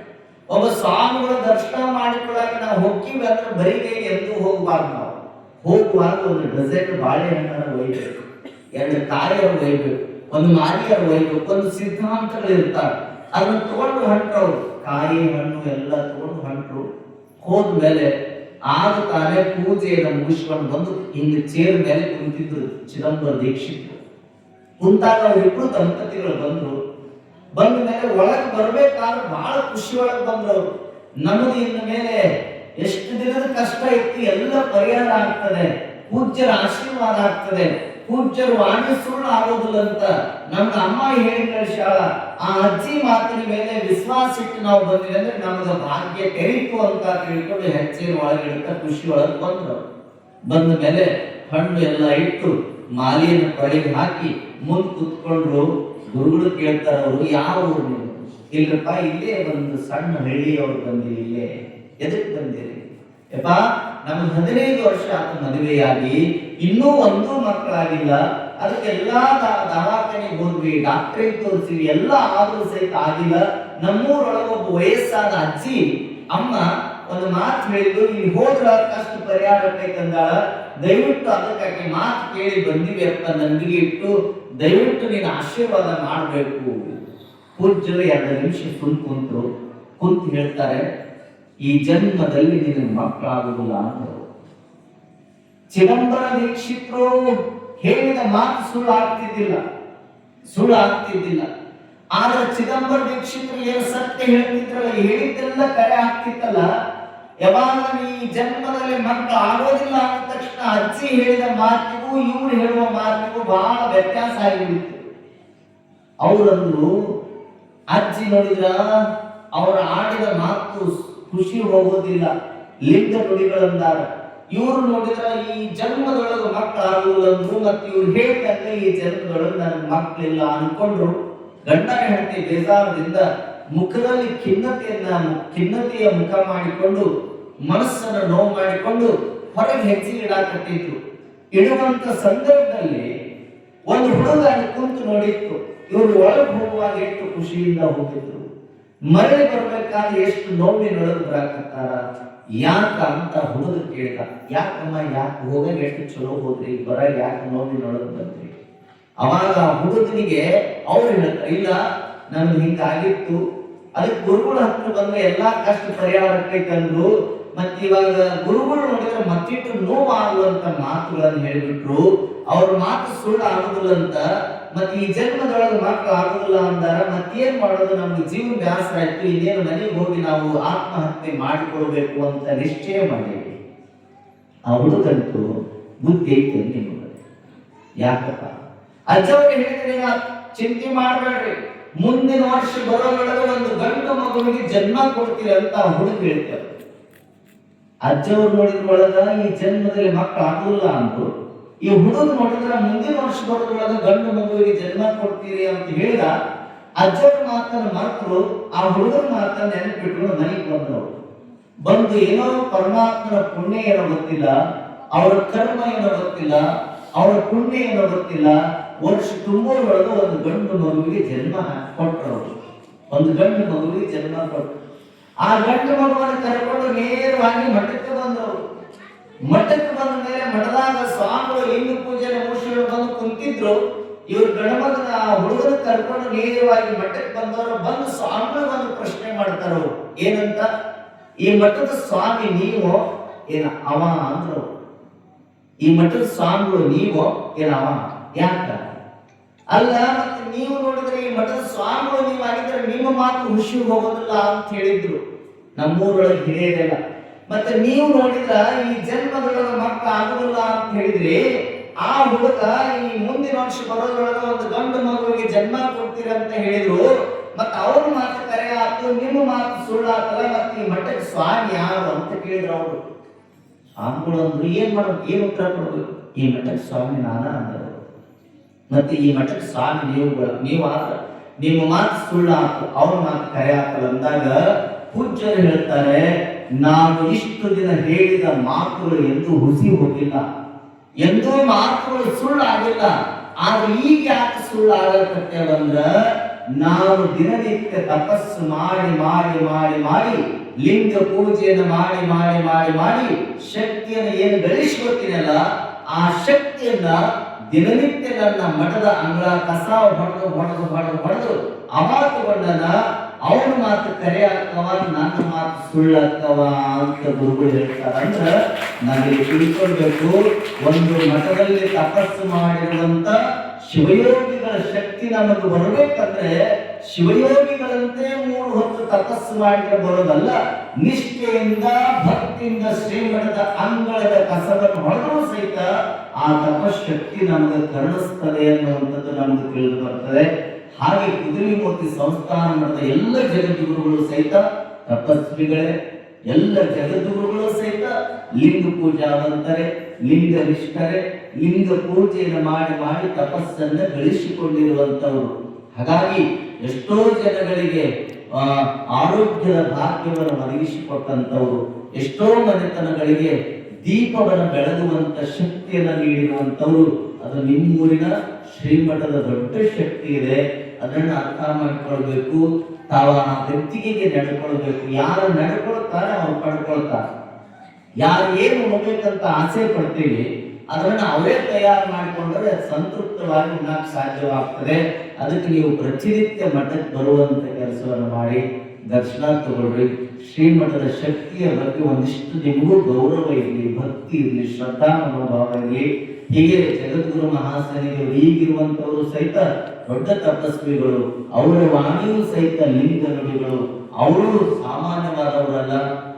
A: ಒಬ್ಬ ಸ್ವಾಮಿಗಳ ದರ್ಶನ ಮಾಡಿಕೊಳ್ಳಾಕ ನಾವು ಹೋಗ್ತೀವಿ ಅಂದ್ರೆ ಬರೀಗೆ ಎಂದು ಹೋಗ್ಬಾರ್ದು. ನಾವು ಹೋಗುವಾಗ ಒಂದು ಡಜನ್ ಬಾಳೆಹಣ್ಣರ ಒಯ್ಬೇಕು, 2 ಕಾಯಿಯರ ಒಯ್ಬೇಕು, ಒಂದು ಮಾರಿಯರ ಒಯ್ಬೇಕು, ಒಂದು ಸಿದ್ಧಾಂತಗಳು ಇರ್ತಾರೆ, ಅದನ್ನ ತಗೊಂಡು ಹೊಂಟ್ರವ್ರು. ಕಾಯಿ ಹಣ್ಣು ಎಲ್ಲ ತಗೊಂಡು ಹೊಂಟ್ರು. ಹೋದ್ಮೇಲೆ ಆಗ ತಾನೇ ಪೂಜೆಯನ್ನು ಮುಗಿಸ್ಕೊಂಡು ಬಂದು ಹಿಂಗೆ ಚೇರ್ ಮೇಲೆ ಕುಂತಿದ್ರು ಚಿದಂಬರ ದೀಕ್ಷಿತರು. ಕುಂತಾಗ ಅವರಿಬ್ರು ದಂಪತಿಗಳು ಬಂದ್ರು. ಬಂದ ಮೇಲೆ ಒಳಗೆ ಬರ್ಬೇಕಾದ್ರೆ ಬಹಳ ಖುಷಿ ಒಳಗೆ ಬಂದ್ರು. ನಮ್ಮದು ಇನ್ನ ಮೇಲೆ ಎಷ್ಟು ದಿನದ ಕಷ್ಟ ಇತ್ತು ಎಲ್ಲ ಪರಿಹಾರ ಆಗ್ತದೆ, ಪೂಜ್ಯರ ಆಶೀರ್ವಾದ ಆಗ್ತದೆ, ಪೂಜ್ಯರು ವಾಣಿ ಸುಳ್ಳು ಆಗೋದಿಲ್ಲ ಅಂತ ನಮ್ಗೆ ಅಮ್ಮ ಹೇಳಿ ಕಳಿಸ್ಯಾಳ. ಆ ಅಜ್ಜಿ ಮಾತಿನ ಮೇಲೆ ವಿಶ್ವಾಸ ಇಟ್ಟು ನಾವು ಬಂದಿವಿ ಅಂದ್ರೆ ನಮ್ಗೆ ಭಾಗ್ಯ ತೆರೀತು ಅಂತ ತಿಳ್ಕೊಂಡು ಹೆಚ್ಚಿನ ಒಳಗಿಡ್ತಾ ಖುಷಿ ಒಳಗೆ ಬಂದ್ರು. ಬಂದ ಮೇಲೆ ಹಣ್ಣು ಎಲ್ಲ ಇಟ್ಟು ಮಾಲಿಯನ್ನು ಕೊಳೆಗೆ ಹಾಕಿ ಮುಂದೆ ಕುತ್ಕೊಂಡ್ರು. ಗುರುಗಳು ಕೇಳ್ತಾರ, ಅವರು ಯಾವ ಊರು ನೀವು? ಇಲ್ಲಪ್ಪ ಇಲ್ಲೇ ಒಂದು ಸಣ್ಣ ಹಳ್ಳಿಯವ್ರು ಬಂದಿರಿ, ಇಲ್ಲೇ ಎದಕ್ಕೆ ಬಂದಿರಿ? ಯಪ್ಪ ನಮ್ಗೆ 15 ವರ್ಷ ಆತ ಮದುವೆಯಾಗಿ ಇನ್ನೂ ಒಂದು ಮಕ್ಕಳಾಗಿಲ್ಲ, ಅದಕ್ಕೆಲ್ಲಾ ದವಾಖಾನೆಗೆ ಹೋದ್ವಿ, ಡಾಕ್ಟ್ರಿಗೆ ತೋರಿಸಿವಿ, ಎಲ್ಲ ಆದ್ರೂ ಸಹಿತ ಆಗಿಲ್ಲ. ನಮ್ಮೂರೊಳಗೆ ಒಬ್ಬ ವಯಸ್ಸಾದ ಅಜ್ಜಿ ಅಮ್ಮ ಒಂದು ಮಾತು ಹೇಳಿದ್ರು, ಇಲ್ಲಿ ಹೋದ್ರ ಕಷ್ಟ ಪರಿಹಾರ ಬೇಕಂದಾಳ, ದಯವಿಟ್ಟು ಅದಕ್ಕಾಗಿ ಮಾತು ಕೇಳಿ ಬಂದಿವಿ ಅಪ್ಪ, ನಂಬಿಕೆ ಇಟ್ಟು ದಯವಿಟ್ಟು ನೀನು ಆಶೀರ್ವಾದ ಮಾಡಬೇಕು. ಪೂಜ್ಯರು 2 ನಿಮಿಷ ಕುಂತು ಹೇಳ್ತಾರೆ, ಈ ಜನ್ಮದಲ್ಲಿ ನಿನ್ನ ಮಕ್ಕಳಾಗುವುದಿಲ್ಲ ಅಂದರು. ಚಿದಂಬರ ದೀಕ್ಷಿತರು ಹೇಳಿದ ಮಾತು ಸುಳ್ಳು ಆಗ್ತಿದ್ದಿಲ್ಲ. ಆದ್ರೆ ಚಿದಂಬರ ದೀಕ್ಷಿತರು ಏನು ಸತ್ಯ ಹೇಳ್ತಿದ್ರಲ್ಲ, ಹೇಳಿದ್ದೆಲ್ಲ ಕರೆ ಆಗ್ತಿತ್ತಲ್ಲ. ಯಾವಾಗ ಈ ಜನ್ಮದಲ್ಲಿ ಮಕ್ಕಳು ಆಗೋದಿಲ್ಲ ಅಂದ ತಕ್ಷಣ ಅಜ್ಜಿ ಹೇಳಿದ ಮಾತಿಗೂ ಇವ್ರು ಹೇಳುವ ಮಾತಿಗೂ ಬಹಳ ವ್ಯತ್ಯಾಸ ಆಗಿಬಿಡ್ತು. ಅವರಂದ್ರು, ಅಜ್ಜಿ ನೋಡಿದ್ರ ಅವರ ಆಡಿದ ಮಾತು ಖುಷಿ ಹೋಗೋದಿಲ್ಲ, ಲಿಂಗ ನುಡಿಗಳಂದಾರ. ಇವ್ರು ನೋಡಿದ್ರ ಈ ಜನ್ಮದೊಳಗೆ ಮಕ್ಕಳಾಗುವುದಿಲ್ಲ ಅಂದ್ರು, ಮತ್ತೆ ಇವ್ರು ಹೇಳಿದಂಗೆ ಈ ಜನ್ಮದೊಳಗೆ ನನಗೆ ಮಕ್ಕಳಿಲ್ಲ ಅನ್ಕೊಂಡ್ರು. ಗಂಡ ಹೆಂಡತಿ ಬೇಜಾರದಿಂದ ಮುಖದಲ್ಲಿ ಖಿನ್ನತೆಯ ಮುಖ ಮಾಡಿಕೊಂಡು ಮನಸ್ಸನ್ನು ನೋವು ಮಾಡಿಕೊಂಡು ಹೊರಗೆ ಹೆಜ್ಜೆ ಇಡಾಕತ್ತಿದ್ರು. ಇಡುವಂತ ಸಂದರ್ಭದಲ್ಲಿ ಒಂದು ಹುಡುಗ ಕುಂತು ನೋಡಿತ್ತು. ಇವರು ಒಳಗೆ ಹೋಗುವಾಗ ಎಷ್ಟು ಖುಷಿಯಿಂದ ಹೋಗಿದ್ರು, ಮರಳಿ ಬರ್ಬೇಕಾದ್ರೆ ಎಷ್ಟು ನೋವಿನೊಳಗೆ ಬರಾಕತ್ತಾರ. ಯಾಕ ಅಂತ ಹುಡುಗ ಕೇಳ್ದ, ಯಾಕಮ್ಮ ಯಾಕೆ ಹೋಗಾಗ ಎಷ್ಟು ಚಲೋ ಹೋದ್ರಿ, ಬರ ಯಾಕೆ ನೋವಿನೊಳಗೆ ಬಂದ್ರಿ? ಅವಾಗ ಹುಡುಗನಿಗೆ ಅವ್ರು ಹೇಳ್ತಾರೆ, ಇಲ್ಲ ನನ್ಗೆ ಹಿಂಗಾಗಿತ್ತು, ಅದಕ್ಕೆ ಗುರುಗಳ ಹತ್ರ ಬಂದ್ರೆ ಎಲ್ಲಾ ಕಷ್ಟ ಪರಿಹಾರಕ್ಕೆ ಅಂದ್ರು. ಮತ್ತೆ ಇವಾಗ ಗುರುಗಳು ನೋಡಿದ್ರೆ ಮತ್ತಿಟ್ಟು ನೋವಾಗುವಂತ ಮಾತುಗಳನ್ನು ಹೇಳಿಬಿಟ್ರು. ಅವ್ರ ಮಾತು ಸುಳ್ಳು ಆಗುದಿಲ್ಲ ಅಂತ, ಮತ್ತೆ ಈ ಜನ್ಮದೊಳಗೆ ಮಕ್ಕಳು ಆಗುದಿಲ್ಲ ಅಂದಾರ. ಮತ್ತೇನ್ ಮಾಡೋದು, ನಮ್ಗೆ ಜೀವನ ಬ್ಯಾಸರ ಆಯ್ತು, ಇನ್ನೇನು ಮನೆಗೆ ಹೋಗಿ ನಾವು ಆತ್ಮಹತ್ಯೆ ಮಾಡಿಕೊಳ್ಬೇಕು ಅಂತ ನಿಶ್ಚಯ ಮಾಡೀವಿ. ಆ ಹುಡುಗಂತೂ ಬುದ್ಧಿ ಐತೆ ನಿಮಗೆ. ಯಾಕಪ್ಪ ಅಜ್ಜವ್ರಿಗೆ ಹೇಳಿದ್ರೆ ಚಿಂತೆ ಮಾಡಬೇಡ್ರಿ, ಮುಂದಿನ ವರ್ಷ ಬರೋದ್ರೊಳಗೆ ಒಂದು ಗಂಡು ಮಗುವಿಗೆ ಜನ್ಮ ಕೊಡ್ತೀರಿ ಅಂತ ಹುಡುಗ ಹೇಳ್ತಾರೆ. ಅಜ್ಜವ್ರು ನೋಡಿದ್ರೊಳಗ ಈ ಜನ್ಮದಲ್ಲಿ ಮಕ್ಕಳು ಆಗುದಿಲ್ಲ ಅಂದ್ರು. ಈ ಹುಡುಗ ನೋಡಿದ್ರ ಮುಂದಿನ ವರ್ಷ ಬರೋದ್ರೊಳಗ ಗಂಡು ಮಗುವಿಗೆ ಜನ್ಮ ಕೊಡ್ತೀರಿ ಅಂತ ಹೇಳಿದ. ಅಜ್ಜವ್ರ ಮಾತನ್ನ ಮರೆತರು, ಆ ಹುಡುಗರ ಮಾತನ್ನ ನೆನಪಿಟ್ಕೊಂಡು ಮನೆಗೆ ಬಂದು ಏನೋ ಪರಮಾತ್ಮನ ಪುಣ್ಯ ಏನೋ ಗೊತ್ತಿಲ್ಲ, ಅವರ ಕರ್ಮ ಏನೋ ಗೊತ್ತಿಲ್ಲ, ಅವರ ಪುಣ್ಯ ಏನೋ ಗೊತ್ತಿಲ್ಲ, ವರ್ಷ ತುಂಬೊಳಗೆ ಒಂದು ಗಂಡು ಮಗುವಿಗೆ ಜನ್ಮ ಕೊಟ್ಟರು. ಒಂದು ಗಂಡು ಮಗುವಿಗೆ ಜನ್ಮ ಕೊಟ್ಟರು. ಆ ಗಂಡು ಮಗುವನ್ನು ಕರ್ಕೊಂಡು ನೇರವಾಗಿ ಮಠಕ್ಕೆ ಬಂದರು. ಮಠಕ್ಕೆ ಬಂದ ಮೇಲೆ ಮಠದಾಗ ಸ್ವಾಮಿಗಳು ಲಿಂಗ ಪೂಜೆನ ಮುಗಿಸ್ಕೊಂಡು ಬಂದು ಕುಂತಿದ್ರು. ಇವ್ರು ಗಣಮಗನ ಹುಡುಗನ ಕರ್ಕೊಂಡು ನೇರವಾಗಿ ಮಠಕ್ಕೆ ಬಂದವರು. ಬಂದು ಸ್ವಾಮಿಗಳು ಒಂದು ಪ್ರಶ್ನೆ ಮಾಡ್ತಾರ, ಏನಂತ, ಈ ಮಠದ ಸ್ವಾಮಿ ನೀವು ಏನ ಅವ ಅಂದ್ರು. ಈ ಮಠದ ಸ್ವಾಮಿಗಳು ನೀವು ಏನ ಅವ ಯಾಕ ಅಲ್ಲ, ಮತ್ತೆ ನೀವು ನೋಡಿದ್ರೆ ಈ ಮಠದ ಸ್ವಾಮಿಗಳು ನೀವು ಆಗಿದ್ರೆ ನಿಮ್ಮ ಮಾತು ಹುಷಿ ಹೋಗೋದಿಲ್ಲ ಅಂತ ಹೇಳಿದ್ರು ನಮ್ಮೂರೊಳಗೆ ಹಿರಿಯರೆಲ್ಲ. ಮತ್ತೆ ನೀವು ನೋಡಿದ್ರ ಈ ಜನ್ಮದೊಳಗೆ ಮಕ್ಕಳು ಆಗುದಿಲ್ಲ ಅಂತ ಹೇಳಿದ್ರಿ. ಆ ಹುಡುಗ ಈ ಮುಂದಿನ ವರ್ಷ ಬರೋದ್ರೊಳಗೆ ಒಂದು ಗಂಡು ಮಗುವಿಗೆ ಜನ್ಮ ಕೊಡ್ತೀರ ಅಂತ ಹೇಳಿದ್ರು. ಮತ್ತೆ ಅವ್ರ ಮಾತು ಕರೆ ಆಯ್ತು, ನಿಮ್ಮ ಮಾತು ಸುಳ್ಳಾತಲ್ಲ, ಮತ್ತೆ ಈ ಮಠಕ್ಕೆ ಸ್ವಾಮಿ ಯಾರು ಅಂತ ಕೇಳಿದ್ರು ಅವರು. ಸ್ವಾಮಿಗಳು ಅಂದ್ರು, ಏನ್ ಮಾಡ್ಬೇಕು, ಏನ್ ಉತ್ತರ ಕೊಡ್ಬೇಕು? ಈ ಮಠಕ್ಕೆ ಸ್ವಾಮಿ ನಾನ ಅಂದರು. ಮತ್ತೆ ಈ ಮಠಕ್ಕೆ ಸ್ವಾಮಿ ನೀವು ಆದ್ರ ನಿಮ್ಮ ಮಾತು ಸುಳ್ಳಾತು, ಅವ್ರ ಮಾತು ಕರೆ ಆತಲ್ಲ ಅಂದಾಗ ಪೂಜ್ಯರು ಹೇಳ್ತಾರೆ, ನಾನು ಇಷ್ಟು ದಿನ ಹೇಳಿದ ಮಾತುಗಳು ಎಂದೂ ಹುಸಿ ಹೋಗಿಲ್ಲ, ಎಂದೂ ಮಾತುಗಳು ಸುಳ್ಳು ಆಗಿಲ್ಲ. ಆದ್ರೆ ಈಗ ಯಾಕೆ ಸುಳ್ಳು ಆಗತ್ತಂದ್ರ, ನಾನು ದಿನನಿತ್ಯ ತಪಸ್ಸು ಮಾಡಿ ಮಾಡಿ ಮಾಡಿ ಮಾಡಿ ಲಿಂಗ ಪೂಜೆಯನ್ನು ಮಾಡಿ ಮಾಡಿ ಮಾಡಿ ಮಾಡಿ ಶಕ್ತಿಯನ್ನು ಏನು ಗಳಿಸ್ಕೊತೀನಲ್ಲ, ಆ ಶಕ್ತಿಯನ್ನ ದಿನನಿತ್ಯ ನನ್ನ ಮಠದ ಅಂಗಳ ಕಸ ಹೊಡೆದು ಹೊಡೆದು ಹೊಡೆದು ಹೊಡೆದು ಅಮಾತುಗೊಂಡನ. ಅವನ ಮಾತು ಕರೆ ಆಗ್ತವ, ನನ್ನ ಮಾತು ಸುಳ್ಳಾಗ್ತವ ಅಂತ ಗುರುಗಳು ಹೇಳ್ತಾರ. ಅಂದ್ರ ನಾವಿಲ್ಲಿ ತಿಳ್ಕೊಳ್ಬೇಕು, ಒಂದು ಮಠದಲ್ಲಿ ತಪಸ್ಸು ಮಾಡಿರುವಂತ ಶಿವಯೋಗಿಗಳ ಶಕ್ತಿ ನಮಗೆ ಬರಬೇಕಂದ್ರೆ ಶಿವಯೋಗಿಗಳಂತೆ 3 ಹೊತ್ತು ತಪಸ್ಸು ಮಾಡಿದ್ರೆ ಬರೋದಲ್ಲ. ನಿಷ್ಠೆಯಿಂದ ಭಕ್ತಿಯಿಂದ ಶ್ರೀಮಠದ ಅಂಗಳದ ಕಸವನ್ನು ಹೊಡೆದರೂ ಸಹಿತ ಆ ತಪಶಕ್ತಿ ನಮಗೆ ಕರುಣಿಸ್ತದೆ ಅನ್ನುವಂಥದ್ದು ನಮಗೆ ತಿಳಿದು ಬರ್ತದೆ. ಹಾಗೆ ಕುದುರೆಮೂರ್ತಿ ಸಂಸ್ಥಾನ ಮಠದ ಎಲ್ಲ ಜಗದ್ಗುರುಗಳು ಸಹಿತ ತಪಸ್ವಿಗಳೇ, ಎಲ್ಲ ಜಗದ್ಗುರುಗಳು ಸಹಿತ ಲಿಂಗ ಪೂಜಾವಂತರೆ, ಲಿಂಗ ನಿಷ್ಠರೆ, ಲಿಂಗ ಪೂಜೆಯನ್ನು ಮಾಡಿ ಮಾಡಿ ತಪಸ್ಸನ್ನು ಗಳಿಸಿಕೊಂಡಿರುವಂತವರು. ಹಾಗಾಗಿ ಎಷ್ಟೋ ಜನಗಳಿಗೆ ಆರೋಗ್ಯದ ಭಾಗ್ಯವನ್ನು ಒದಗಿಸಿಕೊಟ್ಟಂತವರು, ಎಷ್ಟೋ ಮನೆತನಗಳಿಗೆ ದೀಪವನ್ನು ಬೆಳಗುವಂತ ಶಕ್ತಿಯನ್ನು ನೀಡಿರುವಂತವರು. ಅದು ನಿಮ್ಮೂರಿನ ಶ್ರೀಮಠದ ದೊಡ್ಡ ಶಕ್ತಿ ಇದೆ. ಅದನ್ನ ಅರ್ಥ ಮಾಡಿಕೊಳ್ಬೇಕು. ತಾವ ಆ ವ್ಯಕ್ತಿಗೆ ನಡ್ಕೊಳ್ಬೇಕು. ಯಾರು ನಡ್ಕೊಳ್ತಾರೆ ಅವ್ರು ಪಡ್ಕೊಳ್ತಾರೆ. ಯಾರು ಏನು ಹೋಗ್ಬೇಕಂತ ಆಸೆ ಪಡ್ತೀವಿ ಅದನ್ನ ಅವರೇ ತಯಾರು ಮಾಡಿಕೊಂಡ್ರೆ ಸಂತೃಪ್ತವಾಗಿ ಉಣ್ಣಕ್ಕೆ ಸಾಧ್ಯವಾಗ್ತದೆ. ಅದಕ್ಕೆ ನೀವು ಪ್ರತಿನಿತ್ಯ ಮಠಕ್ಕೆ ಬರುವಂತ ಕೆಲಸವನ್ನು ಮಾಡಿ ದರ್ಶನ ತಗೊಳ್ರಿ. ಶ್ರೀಮಠದ ಶಕ್ತಿಯ ಬಗ್ಗೆ ಒಂದಿಷ್ಟು ನಿಮಗೂ ಗೌರವ ಇರಲಿ, ಭಕ್ತಿ ಇರಲಿ, ಶ್ರದ್ಧಾ ಮನೋಭಾವ ಇರಲಿ. ಹೀಗೆ ಜಗದ್ಗುರು ಮಹಾಸನಿಗಳು ಈಗಿರುವಂತವರು ಸಹಿತ ದೊಡ್ಡ ತಪಸ್ವಿಗಳು, ಅವರ ವಾಣಿಯೂ ಸಹಿತ ಲಿಂಗ ನುಡಿಗಳು. ಅವರು ಸಾಮಾನ್ಯವಾದವರಲ್ಲ.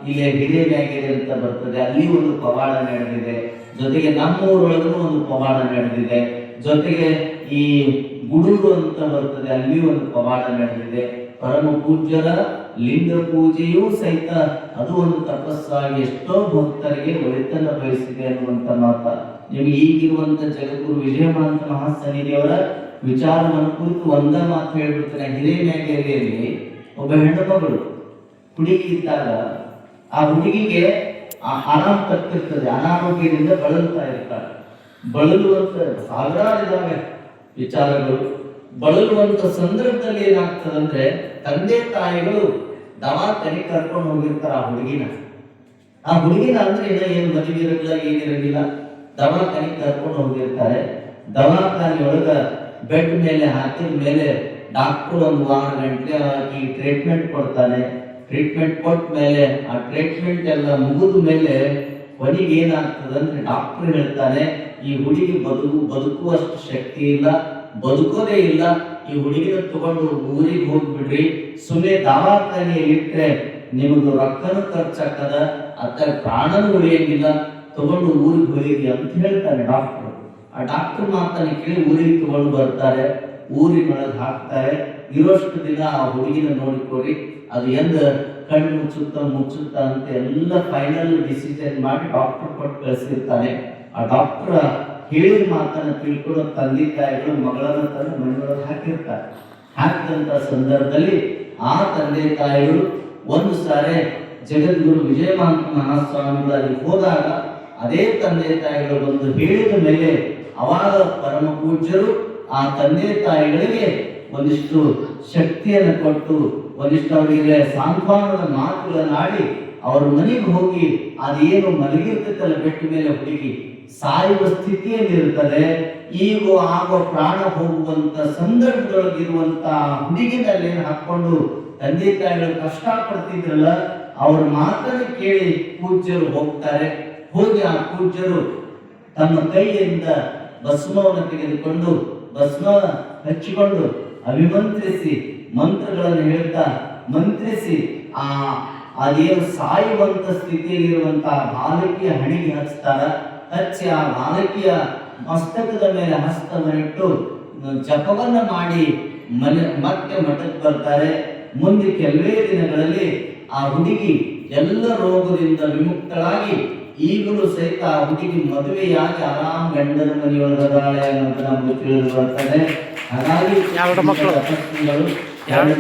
A: ಇಲ್ಲೇ ಹಿರೇಮ್ಯಾಗೆರೆ ಅಂತ ಬರ್ತದೆ, ಅಲ್ಲಿ ಒಂದು ಪವಾಡ ನಡೆದಿದೆ. ಜೊತೆಗೆ ನಮ್ಮೂರೊಳಗೂ ಒಂದು ಪವಾಡ ನಡೆದಿದೆ. ಜೊತೆಗೆ ಈ ಗುಡೂರು ಅಂತ ಬರ್ತದೆ, ಅಲ್ಲಿ ಒಂದು ಪವಾಡ ನಡೆದಿದೆ. ಪರಮ ಪೂಜ್ಯರ ಲಿಂಗ ಪೂಜೆಯೂ ಸಹಿತ ಅದು ಒಂದು ತಪಸ್ಸಾಗಿ ಎಷ್ಟೋ ಭಕ್ತರಿಗೆ ಒಳಿತನ್ನ ಬಯಸಿದೆ ಅನ್ನುವಂತ ಮಾತ. ನಿಮಗೆ ಈಗಿರುವಂತ ಜಗದ್ಗುರು ವಿಜಯಮಾಂತ ಮಹಾಸನ್ನಿಧಿಯವರ ವಿಚಾರವನ್ನು ಕುರಿತು ಒಂದ ಮಾತು ಹೇಳ್ಬಿಡ್ತೇನೆ. ಹಿರೇಮ್ಯಾಗೇರಿಯಲ್ಲಿ ಒಬ್ಬ ಹೆಣ್ಣು ಮಗಳು ಹುಡುಗಿ ಇದ್ದಾಗ ಆ ಹುಡುಗಿಗೆ ಆರಾಮ್ ತಪ್ಪಿರ್ತದೆ, ಅನಾರೋಗ್ಯದಿಂದ ಬಳಲ್ತಾ ಇರ್ತಾರೆ. ಬಳಲುವಂತ ಸಾವಿರಾರಿದ್ದಾವೆ ವಿಚಾರಗಳು. ಬಳಲುವಂತ ಸಂದರ್ಭದಲ್ಲಿ ಏನಾಗ್ತದಂದ್ರೆ ತಂದೆ ತಾಯಿಗಳು ದವಾಖಾನೆ ಕರ್ಕೊಂಡು ಹೋಗಿರ್ತಾರೆ ಆ ಹುಡುಗಿನ ಅಂದ್ರೆ ಏನು ಮದುವೆ ಇರಲಿಲ್ಲ, ಏನಿರಲಿಲ್ಲ. ದವಾಖಾನೆ ಕರ್ಕೊಂಡು ಹೋಗಿರ್ತಾರೆ. ದವಾಖಾನೆಯೊಳಗ ಬೆಡ್ ಮೇಲೆ ಹಾಕಿದ ಮೇಲೆ ಡಾಕ್ಟ್ರು ಒಂದು ವಾರ ಗಂಟೆ ಆಗಿ ಟ್ರೀಟ್ಮೆಂಟ್ ಕೊಡ್ತಾನೆ. ಟ್ರೀಟ್ಮೆಂಟ್ ಕೊಟ್ಟ ಮೇಲೆ ಆ ಟ್ರೀಟ್ಮೆಂಟ್ ಎಲ್ಲ ಮುಗಿದ ಮೇಲೆ ಕೊನೆಗೆ ಏನಾಗ್ತದೆ ಅಂದ್ರೆ ಡಾಕ್ಟರ್ ಹೇಳ್ತಾನೆ, ಈ ಹುಡುಗಿ ಬದುಕುವಷ್ಟು ಶಕ್ತಿ ಇಲ್ಲ, ಬದುಕೋದೇ ಇಲ್ಲ, ಈ ಹುಡುಗಿನ ತಗೊಂಡು ಊರಿಗೆ ಹೋಗ್ಬಿಡ್ರಿ, ಸುಮ್ಮನೆ ದವಾಖಾನೆಯಲ್ಲಿ ಇಟ್ರೆ ನಿಮಗೂ ರೊಕ್ಕನೂ ಖರ್ಚಾಗ್ತದ, ಅತ್ತ ಪ್ರಾಣನೂ ಉಳಿಯಂಗಿಲ್ಲ, ತಗೊಂಡು ಊರಿಗೆ ಹೋಗಿರಿ ಅಂತ ಹೇಳ್ತಾನೆ ಡಾಕ್ಟರ್. ಆ ಡಾಕ್ಟರ್ ಮಾತನ್ನ ಕೇಳಿ ಊರಿಗೆ ತಗೊಂಡು ಬರ್ತಾರೆ, ಊರಿನೊಳಗೆ ಹಾಕ್ತಾರೆ. ಇರೋಷ್ಟು ದಿನ ಆ ಹುಡುಗಿನ ನೋಡಿಕೊಡಿ, ಅದು ಎಂದ ಕಣ್ಣು ಮುಚ್ಚುತ್ತಾ ಅಂತ ಎಲ್ಲ ಫೈನಲ್ ಡಿಸಿಷನ್ ಮಾಡಿ ಡಾಕ್ಟರ್ ಕೊಟ್ಟು ಕಳಿಸಿರ್ತಾನೆ. ಆ ಡಾಕ್ಟರ್ ಹೇಳಿದ ಮಾತನ್ನ ತಿಳ್ಕೊಳ್ಳೋ ತಂದೆ ತಾಯಿಗಳು ಮಗಳನ್ನ ತಂದು ಮನೆಯೊಳಗೆ ಹಾಕಿರ್ತಾರೆ. ಹಾಕಿದಂತ ಸಂದರ್ಭದಲ್ಲಿ ಆ ತಂದೆ ತಾಯಿಗಳು ಒಂದು ಸಾರಿ ಜಗದ್ಗುರು ವಿಜಯಮಾಂತ ಮಹಾಸ್ವಾಮಿಗಳಲ್ಲಿ ಹೋದಾಗ ಅದೇ ತಂದೆ ತಾಯಿಗಳು ಬಂದು ಹೇಳಿದ ಮೇಲೆ ಅವಾಗ ಪರಮ ಪೂಜ್ಯರು ಆ ತಂದೆ ತಾಯಿಗಳಿಗೆ ಒಂದಿಷ್ಟು ಶಕ್ತಿಯನ್ನು ಕೊಟ್ಟು ಒಂದಿಷ್ಟು ಅವರಿಗೆ ಸಾಂತ್ವನದ ಮಾತುಗಳನ್ನಾಡಿ ಅವ್ರ ಮನೆಗೆ ಹೋಗಿ ಅದೇನು ಮಲಗಿರ್ತೈತಲ್ಲ ಬೆಟ್ಟ ಮೇಲೆ ಹುಡುಗಿ ಸಾಯುವ ಸ್ಥಿತಿಯಲ್ಲಿರುತ್ತದೆ, ಈಗ ಆಗೋ ಪ್ರಾಣ ಹೋಗುವಂತ ಸಂದರ್ಭದೊಳಗಿರುವಂತ ಹುಡುಗಿನಲ್ಲಿ ಹಾಕೊಂಡು ತಂದೆ ತಾಯಿಗಳು ಕಷ್ಟ ಪಡ್ತಿದ್ರಲ್ಲ ಅವ್ರ ಮಾತನ್ನು ಕೇಳಿ ಪೂಜ್ಯರು ಹೋಗ್ತಾರೆ. ಹೋಗಿ ಆ ಪೂಜ್ಯರು ತಮ್ಮ ಕೈಯಿಂದ ಭಸ್ಮವನ್ನು ತೆಗೆದುಕೊಂಡು ಭಸ್ಮ ಹಚ್ಚಿಕೊಂಡು ಅಭಿಮಂತ್ರಿಸಿ ಮಂತ್ರಗಳನ್ನು ಹೇಳ್ತಾ ಮಂತ್ರಿಸಿ ಅದೇನು ಸಾಯುವಂತ ಸ್ಥಿತಿಯಲ್ಲಿರುವಂತಹ ಬಾಲಕಿಯ ಹಣಿಗೆ ಹಚ್ತಾರ. ಹಚ್ಚಿ ಆ ಬಾಲಕಿಯ ಮಸ್ತಕದ ಮೇಲೆ ಹಸ್ತವನ್ನಿಟ್ಟು ಜಪವನ್ನ ಮಾಡಿ ಮತ್ತೆ ಮಠಕ್ಕೆ ಬರ್ತಾರೆ. ಮುಂದೆ ಕೆಲವೇ ದಿನಗಳಲ್ಲಿ ಆ ಹುಡುಗಿ ಎಲ್ಲ ರೋಗದಿಂದ ವಿಮುಕ್ತಳಾಗಿ ಈಗಲೂ ಸಹಿತ ಆ ಹುಡುಗಿ ಮದುವೆಯಾಗಿ ಆರಾಮ್ ಗಂಡನ ಮನೆಯೊಳಗದಾಳೆ ಅನ್ನೋದು ನಮಗೆ ತಿಳಿದು ಬರ್ತದೆ. ಹಾಗಾಗಿ ಎರಡು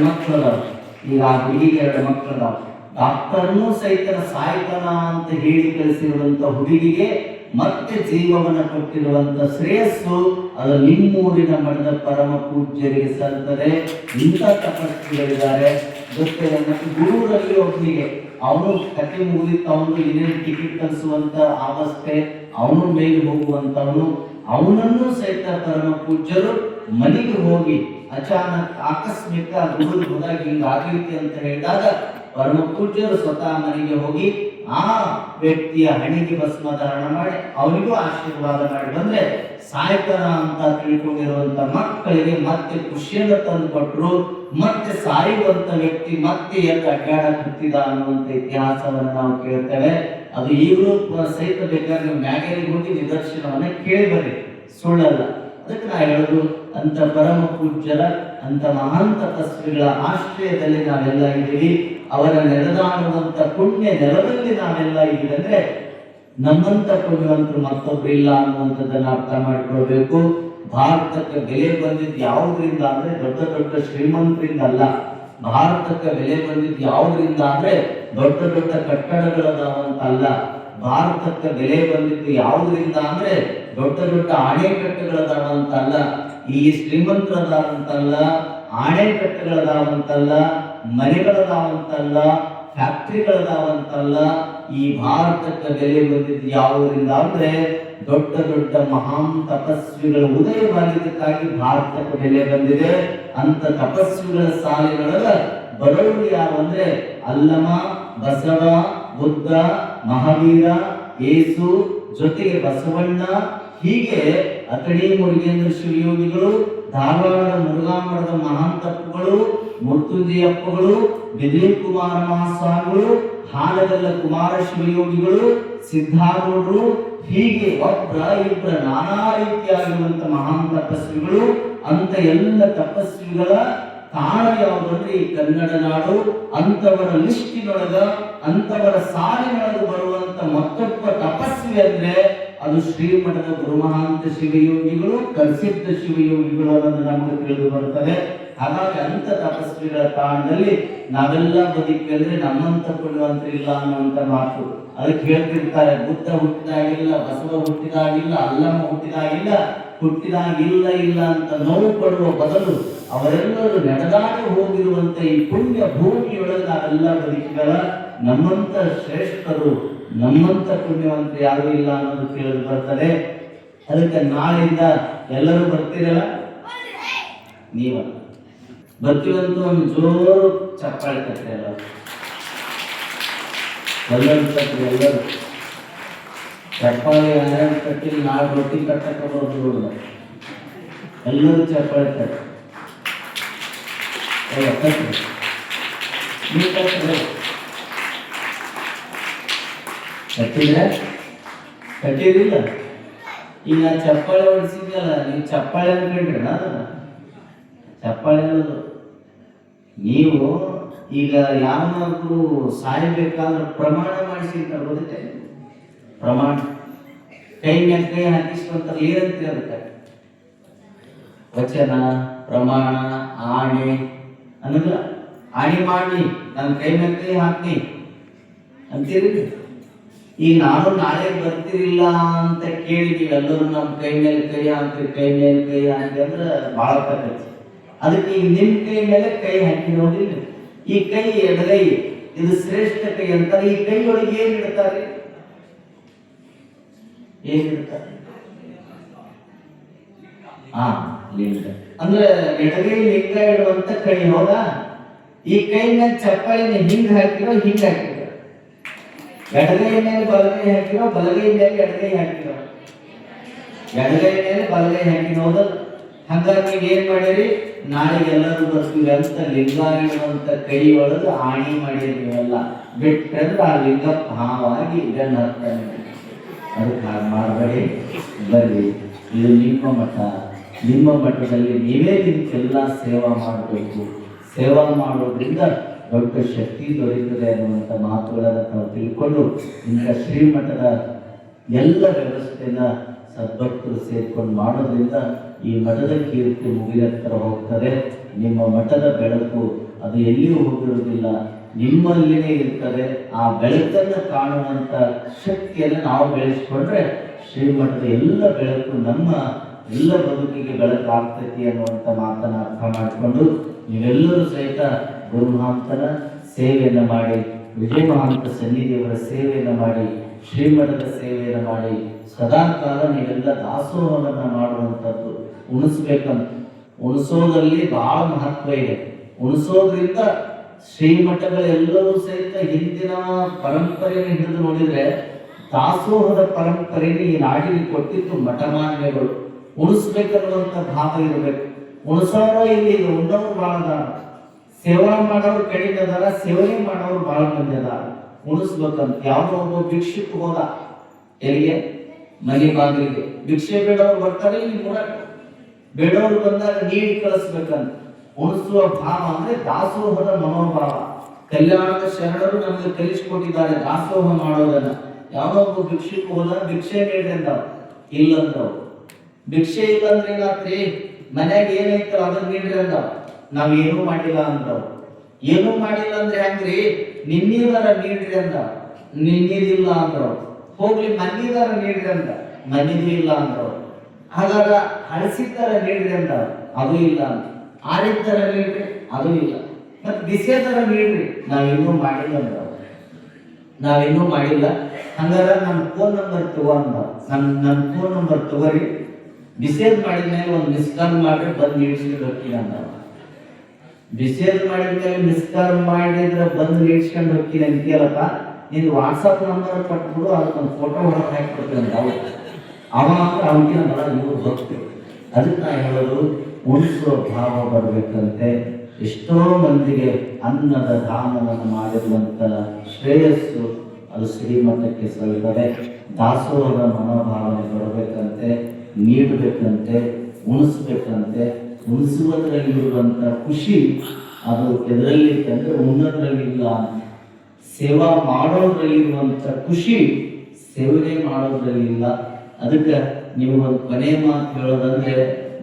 A: ಮಕ್ಕಳು ಈಗ ಆ ಹುಡುಗಿಗೆ 2 ಮಕ್ಕಳು. ಡಾಕ್ಟರ್ನೂ ಸಹಿತ ಸಾಯ್ತಾನ ಅಂತ ಹೇಳಿ ಕಳಿಸಿರುವಂತ ಹುಡುಗಿಗೆ ಮತ್ತೆ ಜೀವವನ್ನು ಕೊಟ್ಟಿರುವಂತ ಶ್ರೇಯಸ್ಸು ಅದು ನಿಮ್ಮೂರಿನ ಮಠದ ಪರಮ ಪೂಜ್ಯರಿಗೆ ಸಲ್ತದೆ. ಇಂಥ ತಪಸ್ವಿಗಳಿದ್ದಾರೆ. ಜೊತೆ ಮತ್ತೆ ಗುರುರಲ್ಲಿ ಒಬ್ಬನಿಗೆ ಅವನು ಕತೆ ಮುಗಿದಿತ್ತು, ಅವನು ಏನೇನು ಟಿಕೆಟ್ ಕಲಿಸುವಂತ ಅವಸ್ಥೆ, ಅವನು ಮೇಲೆ ಹೋಗುವಂತವನು, ಅವನನ್ನು ಸಹಿತ ಪರಮ ಪೂಜ್ಯರು ಮನೆಗೆ ಹೋಗಿ ಅಚಾನಕ್ ಆಕಸ್ಮಿಕ ಗುರು ಹೋದಾಗ ಹಿಂಗಾಗೈತಿ ಅಂತ ಹೇಳಿದಾಗ ಪರಮ ಪೂಜ್ಯರು ಸ್ವತಃ ಮನೆಗೆ ಹೋಗಿ ಆ ವ್ಯಕ್ತಿಯ ಹಣಿಗೆ ಭಸ್ಮಧಾರಣ ಮಾಡಿ ಅವನಿಗೂ ಆಶೀರ್ವಾದ ಮಾಡಿ ಬಂದ್ರೆ ಸಾಯ್ತಾನ ಅಂತ ತಿಳ್ಕೊಂಡಿರುವಂತ ಮಕ್ಕಳಿಗೆ ಮತ್ತೆ ಖುಷಿಯನ್ನು ತಂದು ಕೊಟ್ಟರು. ಮತ್ತೆ ಸಾಯುವಂತ ವ್ಯಕ್ತಿ ಮತ್ತೆ ಎದ್ದು ಅಡ್ಡಾಡಕ್ಕಿದ್ದ ಅನ್ನುವಂತ ಇತಿಹಾಸವನ್ನು ನಾವು ಕೇಳ್ತೇವೆ. ಅದು ಈಗಲೂ ಸಹಿತ ಬೇಕಾದ್ರೆ ನೀವು ಮ್ಯಾಗೇರಿಗೆ ಹೋಗಿ ನಿದರ್ಶನವನ್ನ ಕೇಳಿ ಬರ್ರಿ, ಸುಳ್ಳಲ್ಲ. ಅದಕ್ಕೆ ನಾ ಹೇಳೋದು, ಅಂತ ಪರಮ ಪೂಜ್ಯರ ಅಂತ ಮಹಾನ್ ತಪಸ್ವಿಗಳ ಆಶ್ರಯದಲ್ಲಿ ನಾವೆಲ್ಲ ಇದ್ದೀವಿ. ಅವರ ನೆರೆದಾಡುವಂತ ಪುಣ್ಯ ನೆಲದಲ್ಲಿ ನಾವೆಲ್ಲ ಇದ್ದೀವಿ ಅಂದ್ರೆ ನಮ್ಮಂತ ಪುಣ್ಯವಂತರು ಮತ್ತೊಬ್ರು ಇಲ್ಲ ಅನ್ನುವಂಥದ್ದನ್ನ ಅರ್ಥ ಮಾಡಿಕೊಳ್ಬೇಕು. ಭಾರತಕ್ಕೆ ಬೆಲೆ ಬಂದಿದ್ದು ಯಾವುದರಿಂದ ಅಂದ್ರೆ ದೊಡ್ಡ ದೊಡ್ಡ ಶ್ರೀಮಂತರಿಂದ ಅಲ್ಲ. ಭಾರತಕ್ಕೆ ಬೆಲೆ ಬಂದಿದ್ದು ಯಾವುದರಿಂದ ಅಂದ್ರೆ ದೊಡ್ಡ ದೊಡ್ಡ ಕಟ್ಟಡಗಳದಾವಂತಲ್ಲ. ಭಾರತಕ್ಕೆ ಬೆಲೆ ಬಂದಿದ್ದು ಯಾವುದರಿಂದ ಅಂದ್ರೆ ದೊಡ್ಡ ದೊಡ್ಡ ಅಣೆಕಟ್ಟುಗಳದಾವಂತಲ್ಲ. ಈ ಶ್ರೀಮಂತರದಾವಂತಲ್ಲ, ಅಣೆಕಟ್ಟುಗಳದಾವಂತಲ್ಲ, ಮನೆಗಳದಾವಂತಲ್ಲ, ಫ್ಯಾಕ್ಟ್ರಿಗಳದಾವಂತಲ್ಲ. ಈ ಭಾರತಕ್ಕೆ ಬೆಲೆ ಬಂದಿದ್ದು ಯಾವುದರಿಂದ ಅಂದ್ರೆ ದೊಡ್ಡ ದೊಡ್ಡ ಮಹಾನ್ ತಪಸ್ವಿಗಳ ಉದಯವಾಗಿದ್ದಕ್ಕಾಗಿ ಭಾರತಕ್ಕೆ ಬೆಲೆ ಬಂದಿದೆ. ಅಂತ ತಪಸ್ವಿಗಳ ಸಾಲಿನೊಳಗ ಬರೋರು ಯಾರು ಅಂದ್ರೆ ಅಲ್ಲಮ, ಬಸವ, ಬುದ್ಧ, ಮಹಾವೀರ, ಯೇಸು, ಜೊತೆಗೆ ಬಸವಣ್ಣ, ಹೀಗೆ ಅತಡಿ ಮುರುಗೇಂದ್ರ ಶಿವಯೋಗಿಗಳು, ಧಾರವಾಡದ ಮುರುಘಾಮಠದ ಮಹಾನ್ ತಪ್ಪುಗಳು, ಮುರ್ತುಂಜಯಪ್ಪಗಳು, ಬಿದಿರಿ ಕುಮಾರ ಮಹಾಸ್ವಾಮಿಗಳು, ಹಾನಗಲ್ಲ ಕುಮಾರ ಶಿವಯೋಗಿಗಳು, ಸಿದ್ಧಾರೂಢರು, ಹೀಗೆ ಒಬ್ಬರ ಇಬ್ಬರ ನಾನಾ ರೀತಿಯಾಗಿರುವಂತ ಮಹಾನ್ ತಪಸ್ವಿಗಳು. ಅಂತ ಎಲ್ಲ ತಪಸ್ವಿಗಳ ತಾಣ ಯಾವುದಂದ್ರೆ ಈ ಕನ್ನಡ ನಾಡು. ಅಂತವರ ಲಿಸ್ಟಿನೊಳಗ ಅಂತವರ ಸಾಲಿನೊಳಗ ಬರುವಂತ ಮತ್ತೊಬ್ಬ ತಪಸ್ವಿ ಅಂದ್ರೆ ಅದು ಶ್ರೀಮಠದ ಗುರುಮಹಾಂತ ಶಿವಯೋಗಿಗಳು, ಪ್ರಸಿದ್ಧ ಶಿವಯೋಗಿಗಳು ಅನ್ನೋದು ನಮಗೆ ತಿಳಿದು ಬರುತ್ತದೆ. ಹಾಗಾಗಿ ಅಂತ ತಪಸ್ವಿಗಳ ತಾಣದಲ್ಲಿ ನಾವೆಲ್ಲ ಬದುಕಿ ಅಂದ್ರೆ ನಮ್ಮಂತ ಪುಣ್ಯವಂತರಿಲ್ಲ ಅನ್ನುವಂತ ಮಾತು. ಅದಕ್ಕೆ ಹೇಳ್ತಿರ್ತಾರೆ, ಬುದ್ಧ ಹುಟ್ಟಿದಾಗಿಲ್ಲ, ಬಸವ ಹುಟ್ಟಿದಾಗಿಲ್ಲ, ಅಲ್ಲಮ್ಮ ಹುಟ್ಟಿದಾಗಿಲ್ಲ, ಹುಟ್ಟಿದಾಗಿಲ್ಲ ಇಲ್ಲ ಅಂತ ನೋವು ಪಡುವ ಬದಲು ಅವರೆಲ್ಲರೂ ನಡೆದಾಡಿ ಹೋಗಿರುವಂತ ಈ ಪುಣ್ಯ ಭೂಮಿಯೊಳಗೆ ನಾವೆಲ್ಲ ಬದುಕಿಗಳ. ನಮ್ಮಂತ ಶ್ರೇಷ್ಠರು, ನಮ್ಮಂತ ಪುಣ್ಯವಂತ ಯಾರು ಇಲ್ಲ ಅನ್ನೋದು ತಿಳಿದು ಬರ್ತದೆ. ಅದಕ್ಕೆ ನಾಳೆಯಿಂದ ಎಲ್ಲರೂ ಬರ್ತೀರಲ್ಲ, ನೀವ ಬರ್ತೀವಂತೂ ಒಂದು ಜೋರು ಚಪ್ಪಾಳೆ ತಟ್ಟೆ ಎಲ್ಲರೂ ತಟ್ಟೆ ಎಲ್ಲರೂ ಚಪ್ಪಾಳೆ ಯಾರ್ಯಾರು ತಟ್ಟಿಲ್ಲ ನಾಳೆ ರೊಟ್ಟಿ ಕಟ್ಟಕ್ಕೆ ಬರೋದು ನೋಡಿದ ಎಲ್ಲರೂ ಚಪ್ಪಾಳೆ ತಟ್ಟೆ ನೀವು ಕಟ್ಟಿದ್ರೆ ಕಟ್ಟಿರಿಲ್ಲ. ಈಗ ನಾನು ಚಪ್ಪಾಳೆ ಹೊಡಿಸಿದ್ನಲ್ಲ, ನೀವು ಚಪ್ಪಾಳೆ ಅನ್ಕೊಂಡ್ರಿ ಅದನ್ನ ಚಪ್ಪಾಳೆ ಅನ್ನೋದು. ನೀವು ಈಗ ಯಾವನಾದ್ರೂ ಸಾಯಬೇಕಾದ್ರೆ ಪ್ರಮಾಣ ಮಾಡಿಸಿರ್ತಾರೆ, ಗೊತ್ತೇ ಪ್ರಮಾಣ ಕೈ ಮೇಲೆ ಕೈ ಹಾಕಿಸ್ಕೊಂತಾರೆ. ಏನಂತೀರ ಅದಕ್ಕೆ? ವಚನ, ಪ್ರಮಾಣ, ಆಣೆ ಅನ್ನೋದಿಲ್ಲ. ಆಣೆ ಮಾಡಿ ನನ್ನ ಕೈ ಮೇಲೆ ಕೈ ಹಾಕ್ನಿ ಅಂತೀರಿ. ಈಗ ನಾನು ನಾಳೆ ಬರ್ತಿರಿಲ್ಲ ಅಂತ ಕೇಳಿ ನೀವೆಲ್ಲರೂ ನಮ್ಮ ಕೈ ಮೇಲೆ ಕೈ ಹಾಕ್ತೀರಿ, ಕೈ ಮೇಲೆ ಕೈ ಹಾಕಿ ಅಂದ್ರೆ ಭಾಳ ತಕ್ಕೈತಿ. ಅದಕ್ಕೆ ಈಗ ನಿಮ್ಮ ಕೈ ಮೇಲೆ ಕೈ ಹಾಕಿರೋದಿಲ್ಲ. ಈ ಕೈ ಎಡಗೈ ಇದು ಶ್ರೇಷ್ಠ ಕೈ ಅಂತಾರೆ. ಈ ಕೈ ಒಳಗೆ ಏನ್ ಇಡ್ತಾರೆ? ಏನಿಡ್ತಾರೆ? ಲಿಂಗ ಅಂದ್ರೆ ಎಡಗೈ ಲಿಂಗ ಇಡುವಂತ ಕೈ. ಹೌದಾ? ಈ ಕೈ ಮೇಲೆ ಚಪ್ಪಾಳಿನ ಹಿಂಗ್ ಹಾಕಿರೋ, ಹಿಂಗ್ ಹಾಕಿರೋ. ಎಡಗೈ ಮೇಲೆ ಬಲಗೈ ಹಾಕಿರೋ, ಬಲಗೈ ಮೇಲೆ ಎಡಗೈ ಹಾಕಿರೋ. ಎಡಗೈ ಮೇಲೆ ಬಲಗೈ ಹಾಕಿರೋದಲ್ಲ. ಹಂಗಾಗಿ ನೀವು ಏನ್ ಮಾಡಿರಿ? ನಾಳೆ ಎಲ್ಲರೂ ಬರ್ತೀವಿ ಅಂತ ಲಿಂಗ ಇಡುವಂತ ಕೈ ಒಳಗೆ ಆಣಿ ಮಾಡಿರಿ. ನೀವೆಲ್ಲ ಬಿಟ್ಟಂದ್ರೆ ಆ ಲಿಂಗ ಭಾವವಾಗಿ ಇದನ್ನ ಅದಕ್ಕೆ ಹಾಗೆ ಮಾಡಬೇಡಿ. ಬರ್ರಿ, ಇದು ನಿಮ್ಮ ಮಠ. ನಿಮ್ಮ ಮಠದಲ್ಲಿ ನೀವೇ ನಿಮ್ಗೆಲ್ಲ ಸೇವಾ ಮಾಡಬೇಕು. ಸೇವಾ ಮಾಡೋದ್ರಿಂದ ದೊಡ್ಡ ಶಕ್ತಿ ದೊರೆಯುತ್ತದೆ ಅನ್ನುವಂಥ ಮಾತುಗಳನ್ನು ನಾವು ತಿಳ್ಕೊಂಡು ಇಂಥ ಶ್ರೀಮಠದ ಎಲ್ಲ ವ್ಯವಸ್ಥೆಯನ್ನು ಸದ್ಭಕ್ತರು ಸೇರ್ಕೊಂಡು ಮಾಡೋದ್ರಿಂದ ಈ ಮಠದ ಕೀರ್ತಿ ಮುಗಿಯತ್ತರ ಹೋಗ್ತದೆ. ನಿಮ್ಮ ಮಠದ ಬೆಳಕು ಅದು ಎಲ್ಲಿಯೂ ಹೋಗಿರುವುದಿಲ್ಲ, ನಿಮ್ಮಲ್ಲಿನೇ ಇರ್ತದೆ. ಆ ಬೆಳಕನ್ನು ಕಾಣುವಂಥ ಶಕ್ತಿಯನ್ನು ನಾವು ಬೆಳೆಸ್ಕೊಂಡ್ರೆ ಶ್ರೀಮಠದ ಎಲ್ಲ ಬೆಳಕು ನಮ್ಮ ಎಲ್ಲ ಬದುಕಿಗೆ ಬೆಳಕಾಗ್ತೈತಿ ಅನ್ನುವಂಥ ಮಾತನ್ನು ಅರ್ಥ ಮಾಡಿಕೊಂಡು ನೀವೆಲ್ಲರೂ ಸಹಿತ ಗುರು ಮಹಾಂತರ ಸೇವೆಯನ್ನು ಮಾಡಿ, ವಿಜಯ ಮಹಾಂತ ಸನ್ನಿಧಿಯವರ ಸೇವೆಯನ್ನು ಮಾಡಿ, ಶ್ರೀಮಠದ ಸೇವೆಯನ್ನು ಮಾಡಿ ಸದಾ ಕಾಲ ನೀವೆಲ್ಲ ದಾಸೋಹವನ್ನು ಮಾಡುವಂಥದ್ದು. ಉಣಿಸ್ಬೇಕಂತ ಉಣಿಸೋದ್ರಲ್ಲಿ ಬಹಳ ಮಹತ್ವ ಇದೆ. ಉಣಿಸೋದ್ರಿಂದ ಶ್ರೀಮಠಗಳೆಲ್ಲರೂ ಸಹಿತ ಹಿಂದಿನ ಪರಂಪರೆಯನ್ನು ಹಿಡಿದು ನೋಡಿದ್ರೆ ದಾಸೋಹದ ಪರಂಪರೆಯನ್ನು ಈ ನಾಡಿಗೆ ಕೊಟ್ಟಿದ್ದು ಮಠಮಾನ್ಯಗಳು. ಉಣಿಸ್ಬೇಕನ್ನುವಂಥ ಭಾವ ಇರಬೇಕು. ಉಣಿಸೋರು ಇಲ್ಲಿ ಉಣ್ಣೋರು ಭಾಳ ಅದಾರ, ಸೇವಾ ಮಾಡೋರು ಕಡಿಮೆ ಅದಾರ, ಸೇವನೆ ಮಾಡೋರು ಭಾಳ ಮಂದಿ ಅದಾರ. ಉಣಿಸ್ಬೇಕಂತ ಯಾವುದೋ ಒಬ್ಬ ಭಿಕ್ಷುಕ ಹೋದ ಎಲ್ಲಿಗೆ? ಮನೆ ಬಾಗಿಲಿಗೆ. ಭಿಕ್ಷೆ ಬೇಡವ್ರು ಬರ್ತಾರೆ, ಇಲ್ಲಿ ನೋಡಕ್ಕೆ ಬೇಡವ್ರು ಬಂದಾಗ ನೀಡಿ ಕಳಿಸ್ಬೇಕಂತ. ಉಣಿಸುವ ಭಾವ ಅಂದ್ರೆ ದಾಸೋಹದ ಮನೋಭಾವ. ಕಲ್ಯಾಣದ ಶರಣರು ನಮಗೆ ಕಲಿಸಿಕೊಟ್ಟಿದ್ದಾರೆ ದಾಸೋಹ ಮಾಡೋದನ್ನ. ಯಾವುದೋ ಒಬ್ಬ ಭಿಕ್ಷುಕ ಹೋದ, ಭಿಕ್ಷೆ ನೀಡಿ ಅಂದವ, ಇಲ್ಲಂದವ್. ಭಿಕ್ಷೆ ಇಲ್ಲಂದ್ರೆ ಏನಾತ್ರಿ? ಮನ್ಯಾಗ ಏನೈತಲ್ಲ ಅದನ್ನ ನೀಡ್ರಿ ಅಂದವ. ನಾವೇನೂ ಮಾಡಿಲ್ಲ ಅಂದವ್. ಏನೂ ಮಾಡಿಲ್ಲ ಅಂದ್ರೆ ಹೆಂಗ್ರಿ? ನಿನ್ನೀದಾರ ನೀಡ್ರಿ ಅಂದ. ನಿನ್ನೀದಿಲ್ಲ ಅಂದ್ರು. ಹೋಗ್ಲಿ ಮನ್ನಿದಾರ ನೀಡ್ರಿ ಅಂದ. ಮನ್ನಿದು ಇಲ್ಲ ಅಂದ್ರು. ಹಾಗಾದ ಹಳಸಿದ್ದಾರ ನೀಡ್ರಿ ಅಂದ. ಅದು ಇಲ್ಲ ಅಂತ. ಆರಿದ್ದಾರ ನೀಡ್ರಿ, ಅದು ಇಲ್ಲ. ಮತ್ತೆ ಬಿಸಿಯದಾರ ನೀಡ್ರಿ, ನಾವಿನ್ನೂ ಮಾಡಿಲ್ಲ ಅಂದ್ರ. ನಾವಿನ್ನೂ ಮಾಡಿಲ್ಲ. ಹಂಗಾರ ನನ್ನ ಫೋನ್ ನಂಬರ್ ತಗೋ ಅಂದ. ನನ್ನ ಫೋನ್ ನಂಬರ್ ತಗೋರಿ, ಬಿಸಿಯದ್ ಮಾಡಿದ್ಮೇಲೆ ಒಂದು ಮಿಸ್ ಕಾಲ್ ಮಾಡ್ರಿ, ಬಂದು ನೀಡ್ಸ್ಕೊಂಡು ಹೋಗ್ತೀನಿ ಅಂದ. ಬಿಸಿಯದ್ ಮಾಡಿದ್ಮೇಲೆ ಮಿಸ್ ಕಾಲ್ ಮಾಡಿದ್ರೆ ಬಂದು ನೀಡ್ಸ್ಕೊಂಡು ಹೋಗ್ತೀನಿ ಅಂತೀಯಲ್ಲಪ್ಪ, ನಿಂದು ವಾಟ್ಸಪ್ ನಂಬರ್ ಕೊಟ್ಬಿಡು, ಅದಕ್ಕೊಂದು ಫೋಟೋ ಹೊರಗೆ ಹಾಕಿಕೊಡ್ತೀನಿ ಅಂತ. ಅವ ಅಂದ್ರೆ ಅವನಿಗೆ ಬರ ಇವರು ಭಕ್ತಿ. ಅದಕ್ಕೆ ನಾ ಹೇಳೋದು, ಉಣಿಸುವ ಭಾವ ಬರಬೇಕಂತೆ. ಎಷ್ಟೋ ಮಂದಿಗೆ ಅನ್ನದ ದಾನವನ್ನು ಮಾಡಿರುವಂಥ ಶ್ರೇಯಸ್ಸು ಅದು ಶ್ರೀಮಠಕ್ಕೆ ಸಲ್ಲುತ್ತದೆ. ದಾಸೋಹದ ಮನೋಭಾವನೆ ಬರಬೇಕಂತೆ, ನೀಡಬೇಕಂತೆ, ಉಣಿಸ್ಬೇಕಂತೆ. ಉಣಿಸುವುದರಲ್ಲಿರುವಂಥ ಖುಷಿ ಅದು ಎದರಲ್ಲಿ ಅಂದರೆ ಉಣ್ಣೋದ್ರಲ್ಲಿಲ್ಲ. ಸೇವಾ ಮಾಡೋದ್ರಲ್ಲಿರುವಂಥ ಖುಷಿ ಸೇವನೆ ಮಾಡೋದ್ರಲ್ಲಿಲ್ಲ. ಅದಕ್ಕೆ ನಿಮಗೊಂದು ಕೊನೆ ಮಾತು ಹೇಳೋದಂದ್ರೆ,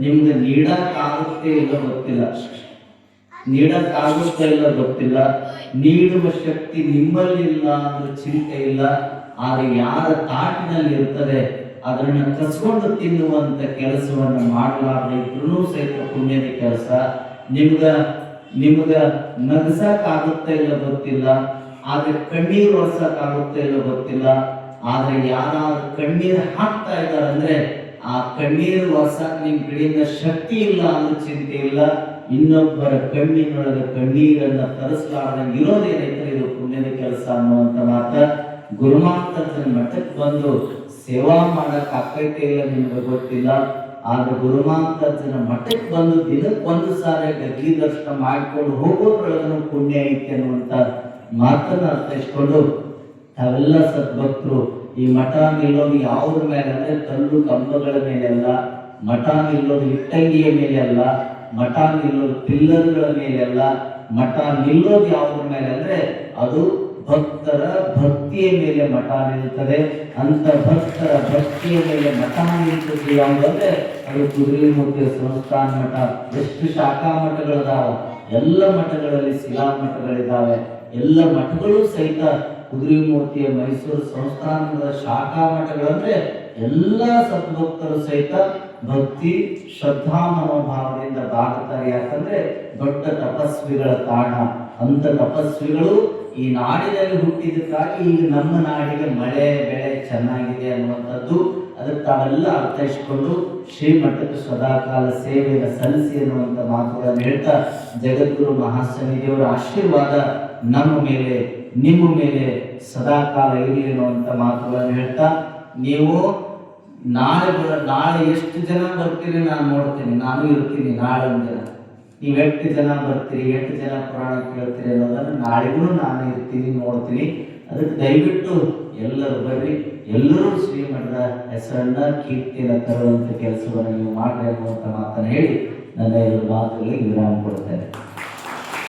A: ನಿಮ್ಗೆ ನೀಡಕ್ಕಾಗುತ್ತೆ ಇಲ್ಲ ಗೊತ್ತಿಲ್ಲ, ನೀಡಕ್ಕಾಗುತ್ತೆ ಇಲ್ಲ ಗೊತ್ತಿಲ್ಲ, ನೀಡುವ ಶಕ್ತಿ ನಿಮ್ಮಲ್ಲಿಲ್ಲ ಅಂದ್ರೆ ಚಿಂತೆ ಇಲ್ಲ. ಆದರೆ ಯಾರ ತಾಟಿನಲ್ಲಿ ಇರ್ತದೆ ಅದನ್ನ ಕಸ್ಕೊಂಡು ತಿನ್ನುವಂತ ಕೆಲಸವನ್ನು ಮಾಡಲಾರ್ದೆ ಇದ್ರೂ ಸಹಿತ ಪುಣ್ಯದ ಕೆಲಸ. ನಿಮ್ಗ ನಗಸಕ್ಕಾಗುತ್ತೆ ಇಲ್ಲ ಗೊತ್ತಿಲ್ಲ, ಆದ್ರೆ ಕಣ್ಣೀರು ಒರ್ಸಕ್ಕಾಗುತ್ತೆ ಇಲ್ಲ ಗೊತ್ತಿಲ್ಲ. ಆದ್ರೆ ಯಾರಾದ್ರೂ ಕಣ್ಣೀರು ಹಾಕ್ತಾ ಇದ್ದಾರೆ ಅಂದ್ರೆ ಆ ಕಣ್ಣೀರು ಒರ್ಸಕ್ ನಿಮ್ ಕಡೆಯಿಂದ ಶಕ್ತಿ ಇಲ್ಲ ಅಂದ್ರೆ ಚಿಂತೆ ಇಲ್ಲ. ಇನ್ನೊಬ್ಬರ ಕಣ್ಣಿನೊಳಗೆ ಕಣ್ಣೀರನ್ನ ತರಿಸಲಾರದಂಗೆ ಇರೋದೇನೈತೆ ಇದು ಪುಣ್ಯದ ಕೆಲಸ ಅನ್ನುವಂತ ಮಾತ ಗುರುಮಾಂತರ್ಜನ ಮಠಕ್ಕೆ ಬಂದು ಸೇವಾ ಮಾಡಕ್ ಆಕೈತೆ ಇಲ್ಲ ನಿಮ್ಗೆ ಗೊತ್ತಿಲ್ಲ. ಆದ್ರೆ ಗುರುಮಾಂತರ್ಜನ ಮಠಕ್ಕೆ ಬಂದು ದಿನಕ್ಕೆ ಒಂದು ಸಾರಿ ಗದ್ಗಿ ದರ್ಶನ ಮಾಡ್ಕೊಂಡು ಹೋಗೋದ್ರೊಳಗನು ಪುಣ್ಯ ಐತಿ ಅನ್ನುವಂತ ಮಾತನ್ನ ಅರ್ಥೈಸ್ಕೊಂಡು ತಾವೆಲ್ಲ ಸದ್ಭಕ್ತರು ಈ ಮಠ ನಿಲ್ಲೋದು ಯಾವುದ್ರ ಮೇಲೆ ಅಂದ್ರೆ ಕಲ್ಲು ಕಂಬಗಳ ಮೇಲೆ ಅಲ್ಲ, ಮಠ ನಿಲ್ಲೋದು ಇಟ್ಟಂಗಿಯ ಮೇಲೆ ಅಲ್ಲ, ಮಠ ನಿಲ್ಲೋದು ಪಿಲ್ಲರ್ಗಳ ಮೇಲೆ ಅಲ್ಲ, ಮಠ ನಿಲ್ಲೋದು ಯಾವುದ್ರ ಮೇಲೆ ಅಂದ್ರೆ ಅದು ಭಕ್ತರ ಭಕ್ತಿಯ ಮೇಲೆ ಮಠ ನಿಲ್ತದೆ. ಅಂತ ಭಕ್ತರ ಭಕ್ತಿಯ ಮೇಲೆ ಮಠ ನಿಲ್ತದೆ ಯಾವುದಂದ್ರೆ ಅದು ಕುದುರೆಮುಖಿ ಸಂಸ್ಥಾನ ಮಠ. ಎಷ್ಟು ಶಾಖಾ ಮಠಗಳಿದಾವ, ಎಲ್ಲ ಮಠಗಳಲ್ಲಿ ಶಿಲಾ ಮಠಗಳಿದಾವೆ. ಎಲ್ಲ ಮಠಗಳು ಸಹಿತ ಕುದುರೆಮೂರ್ತಿಯ ಮೈಸೂರು ಸಂಸ್ಥಾನದ ಶಾಖಾ ಮಠಗಳಂದ್ರೆ ಎಲ್ಲ ಸದ್ಭಕ್ತರು ಸಹಿತ ಭಕ್ತಿ ಶ್ರದ್ಧಾ ಮನೋಭಾವದಿಂದ ಬಾಗುತ್ತಾರೆ. ಯಾಕಂದ್ರೆ ದೊಡ್ಡ ತಪಸ್ವಿಗಳ ತಾಣ. ಅಂತ ತಪಸ್ವಿಗಳು ಈ ನಾಡಿನಲ್ಲಿ ಹುಟ್ಟಿದಕ್ಕಾಗಿ ಈಗ ನಮ್ಮ ನಾಡಿಗೆ ಮಳೆ ಬೆಳೆ ಚೆನ್ನಾಗಿದೆ ಅನ್ನುವಂಥದ್ದು. ಅದಕ್ಕೆ ತಾವೆಲ್ಲ ಅರ್ಥೈಸಿಕೊಂಡು ಶ್ರೀಮಠಕ್ಕೆ ಸದಾಕಾಲ ಸೇವೆಯನ್ನು ಸಲ್ಲಿಸಿ ಅನ್ನುವಂಥ ಮಾತುಗಳನ್ನು ಹೇಳ್ತಾ ಜಗದ್ಗುರು ಮಹಾಸನ್ನಿಧಿಯವರ ಆಶೀರ್ವಾದ ನಮ್ಮ ಮೇಲೆ ನಿಮ್ಮ ಮೇಲೆ ಸದಾಕಾಲ ಇರಲಿ ಅನ್ನುವಂಥ ಮಾತುಗಳನ್ನು ಹೇಳ್ತಾ, ನೀವು ನಾಳೆ ಎಷ್ಟು ಜನ ಬರ್ತೀರಿ ನಾನು ನೋಡ್ತೀನಿ, ನಾನು ಇರ್ತೀನಿ ನಾಳೆ ಒಂದಿನ. ನೀವು ಎಷ್ಟು ಜನ ಬರ್ತೀರಿ, ಎಷ್ಟು ಜನ ಪುರಾಣ ಕೇಳ್ತೀರಿ ಅನ್ನೋದನ್ನು ನಾಳೆಗೂ ನಾನು ಇರ್ತೀನಿ, ನೋಡ್ತೀನಿ. ಅದಕ್ಕೆ ದಯವಿಟ್ಟು ಎಲ್ಲರೂ ಬರ್ರಿ, ಎಲ್ಲರೂ ಶ್ರೀಮಠದ ಹೆಸರನ್ನ ಕೀರ್ತಿಯನ್ನು ತರುವಂಥ ಕೆಲಸವನ್ನು ನೀವು ಮಾಡ್ರಿ ಅನ್ನುವಂಥ ಮಾತನ್ನು ಹೇಳಿ ನನ್ನ ಎಲ್ಲ ಮಾತುಗಳಿಗೆ ವಿರಾಮ ಕೊಡ್ತೇನೆ.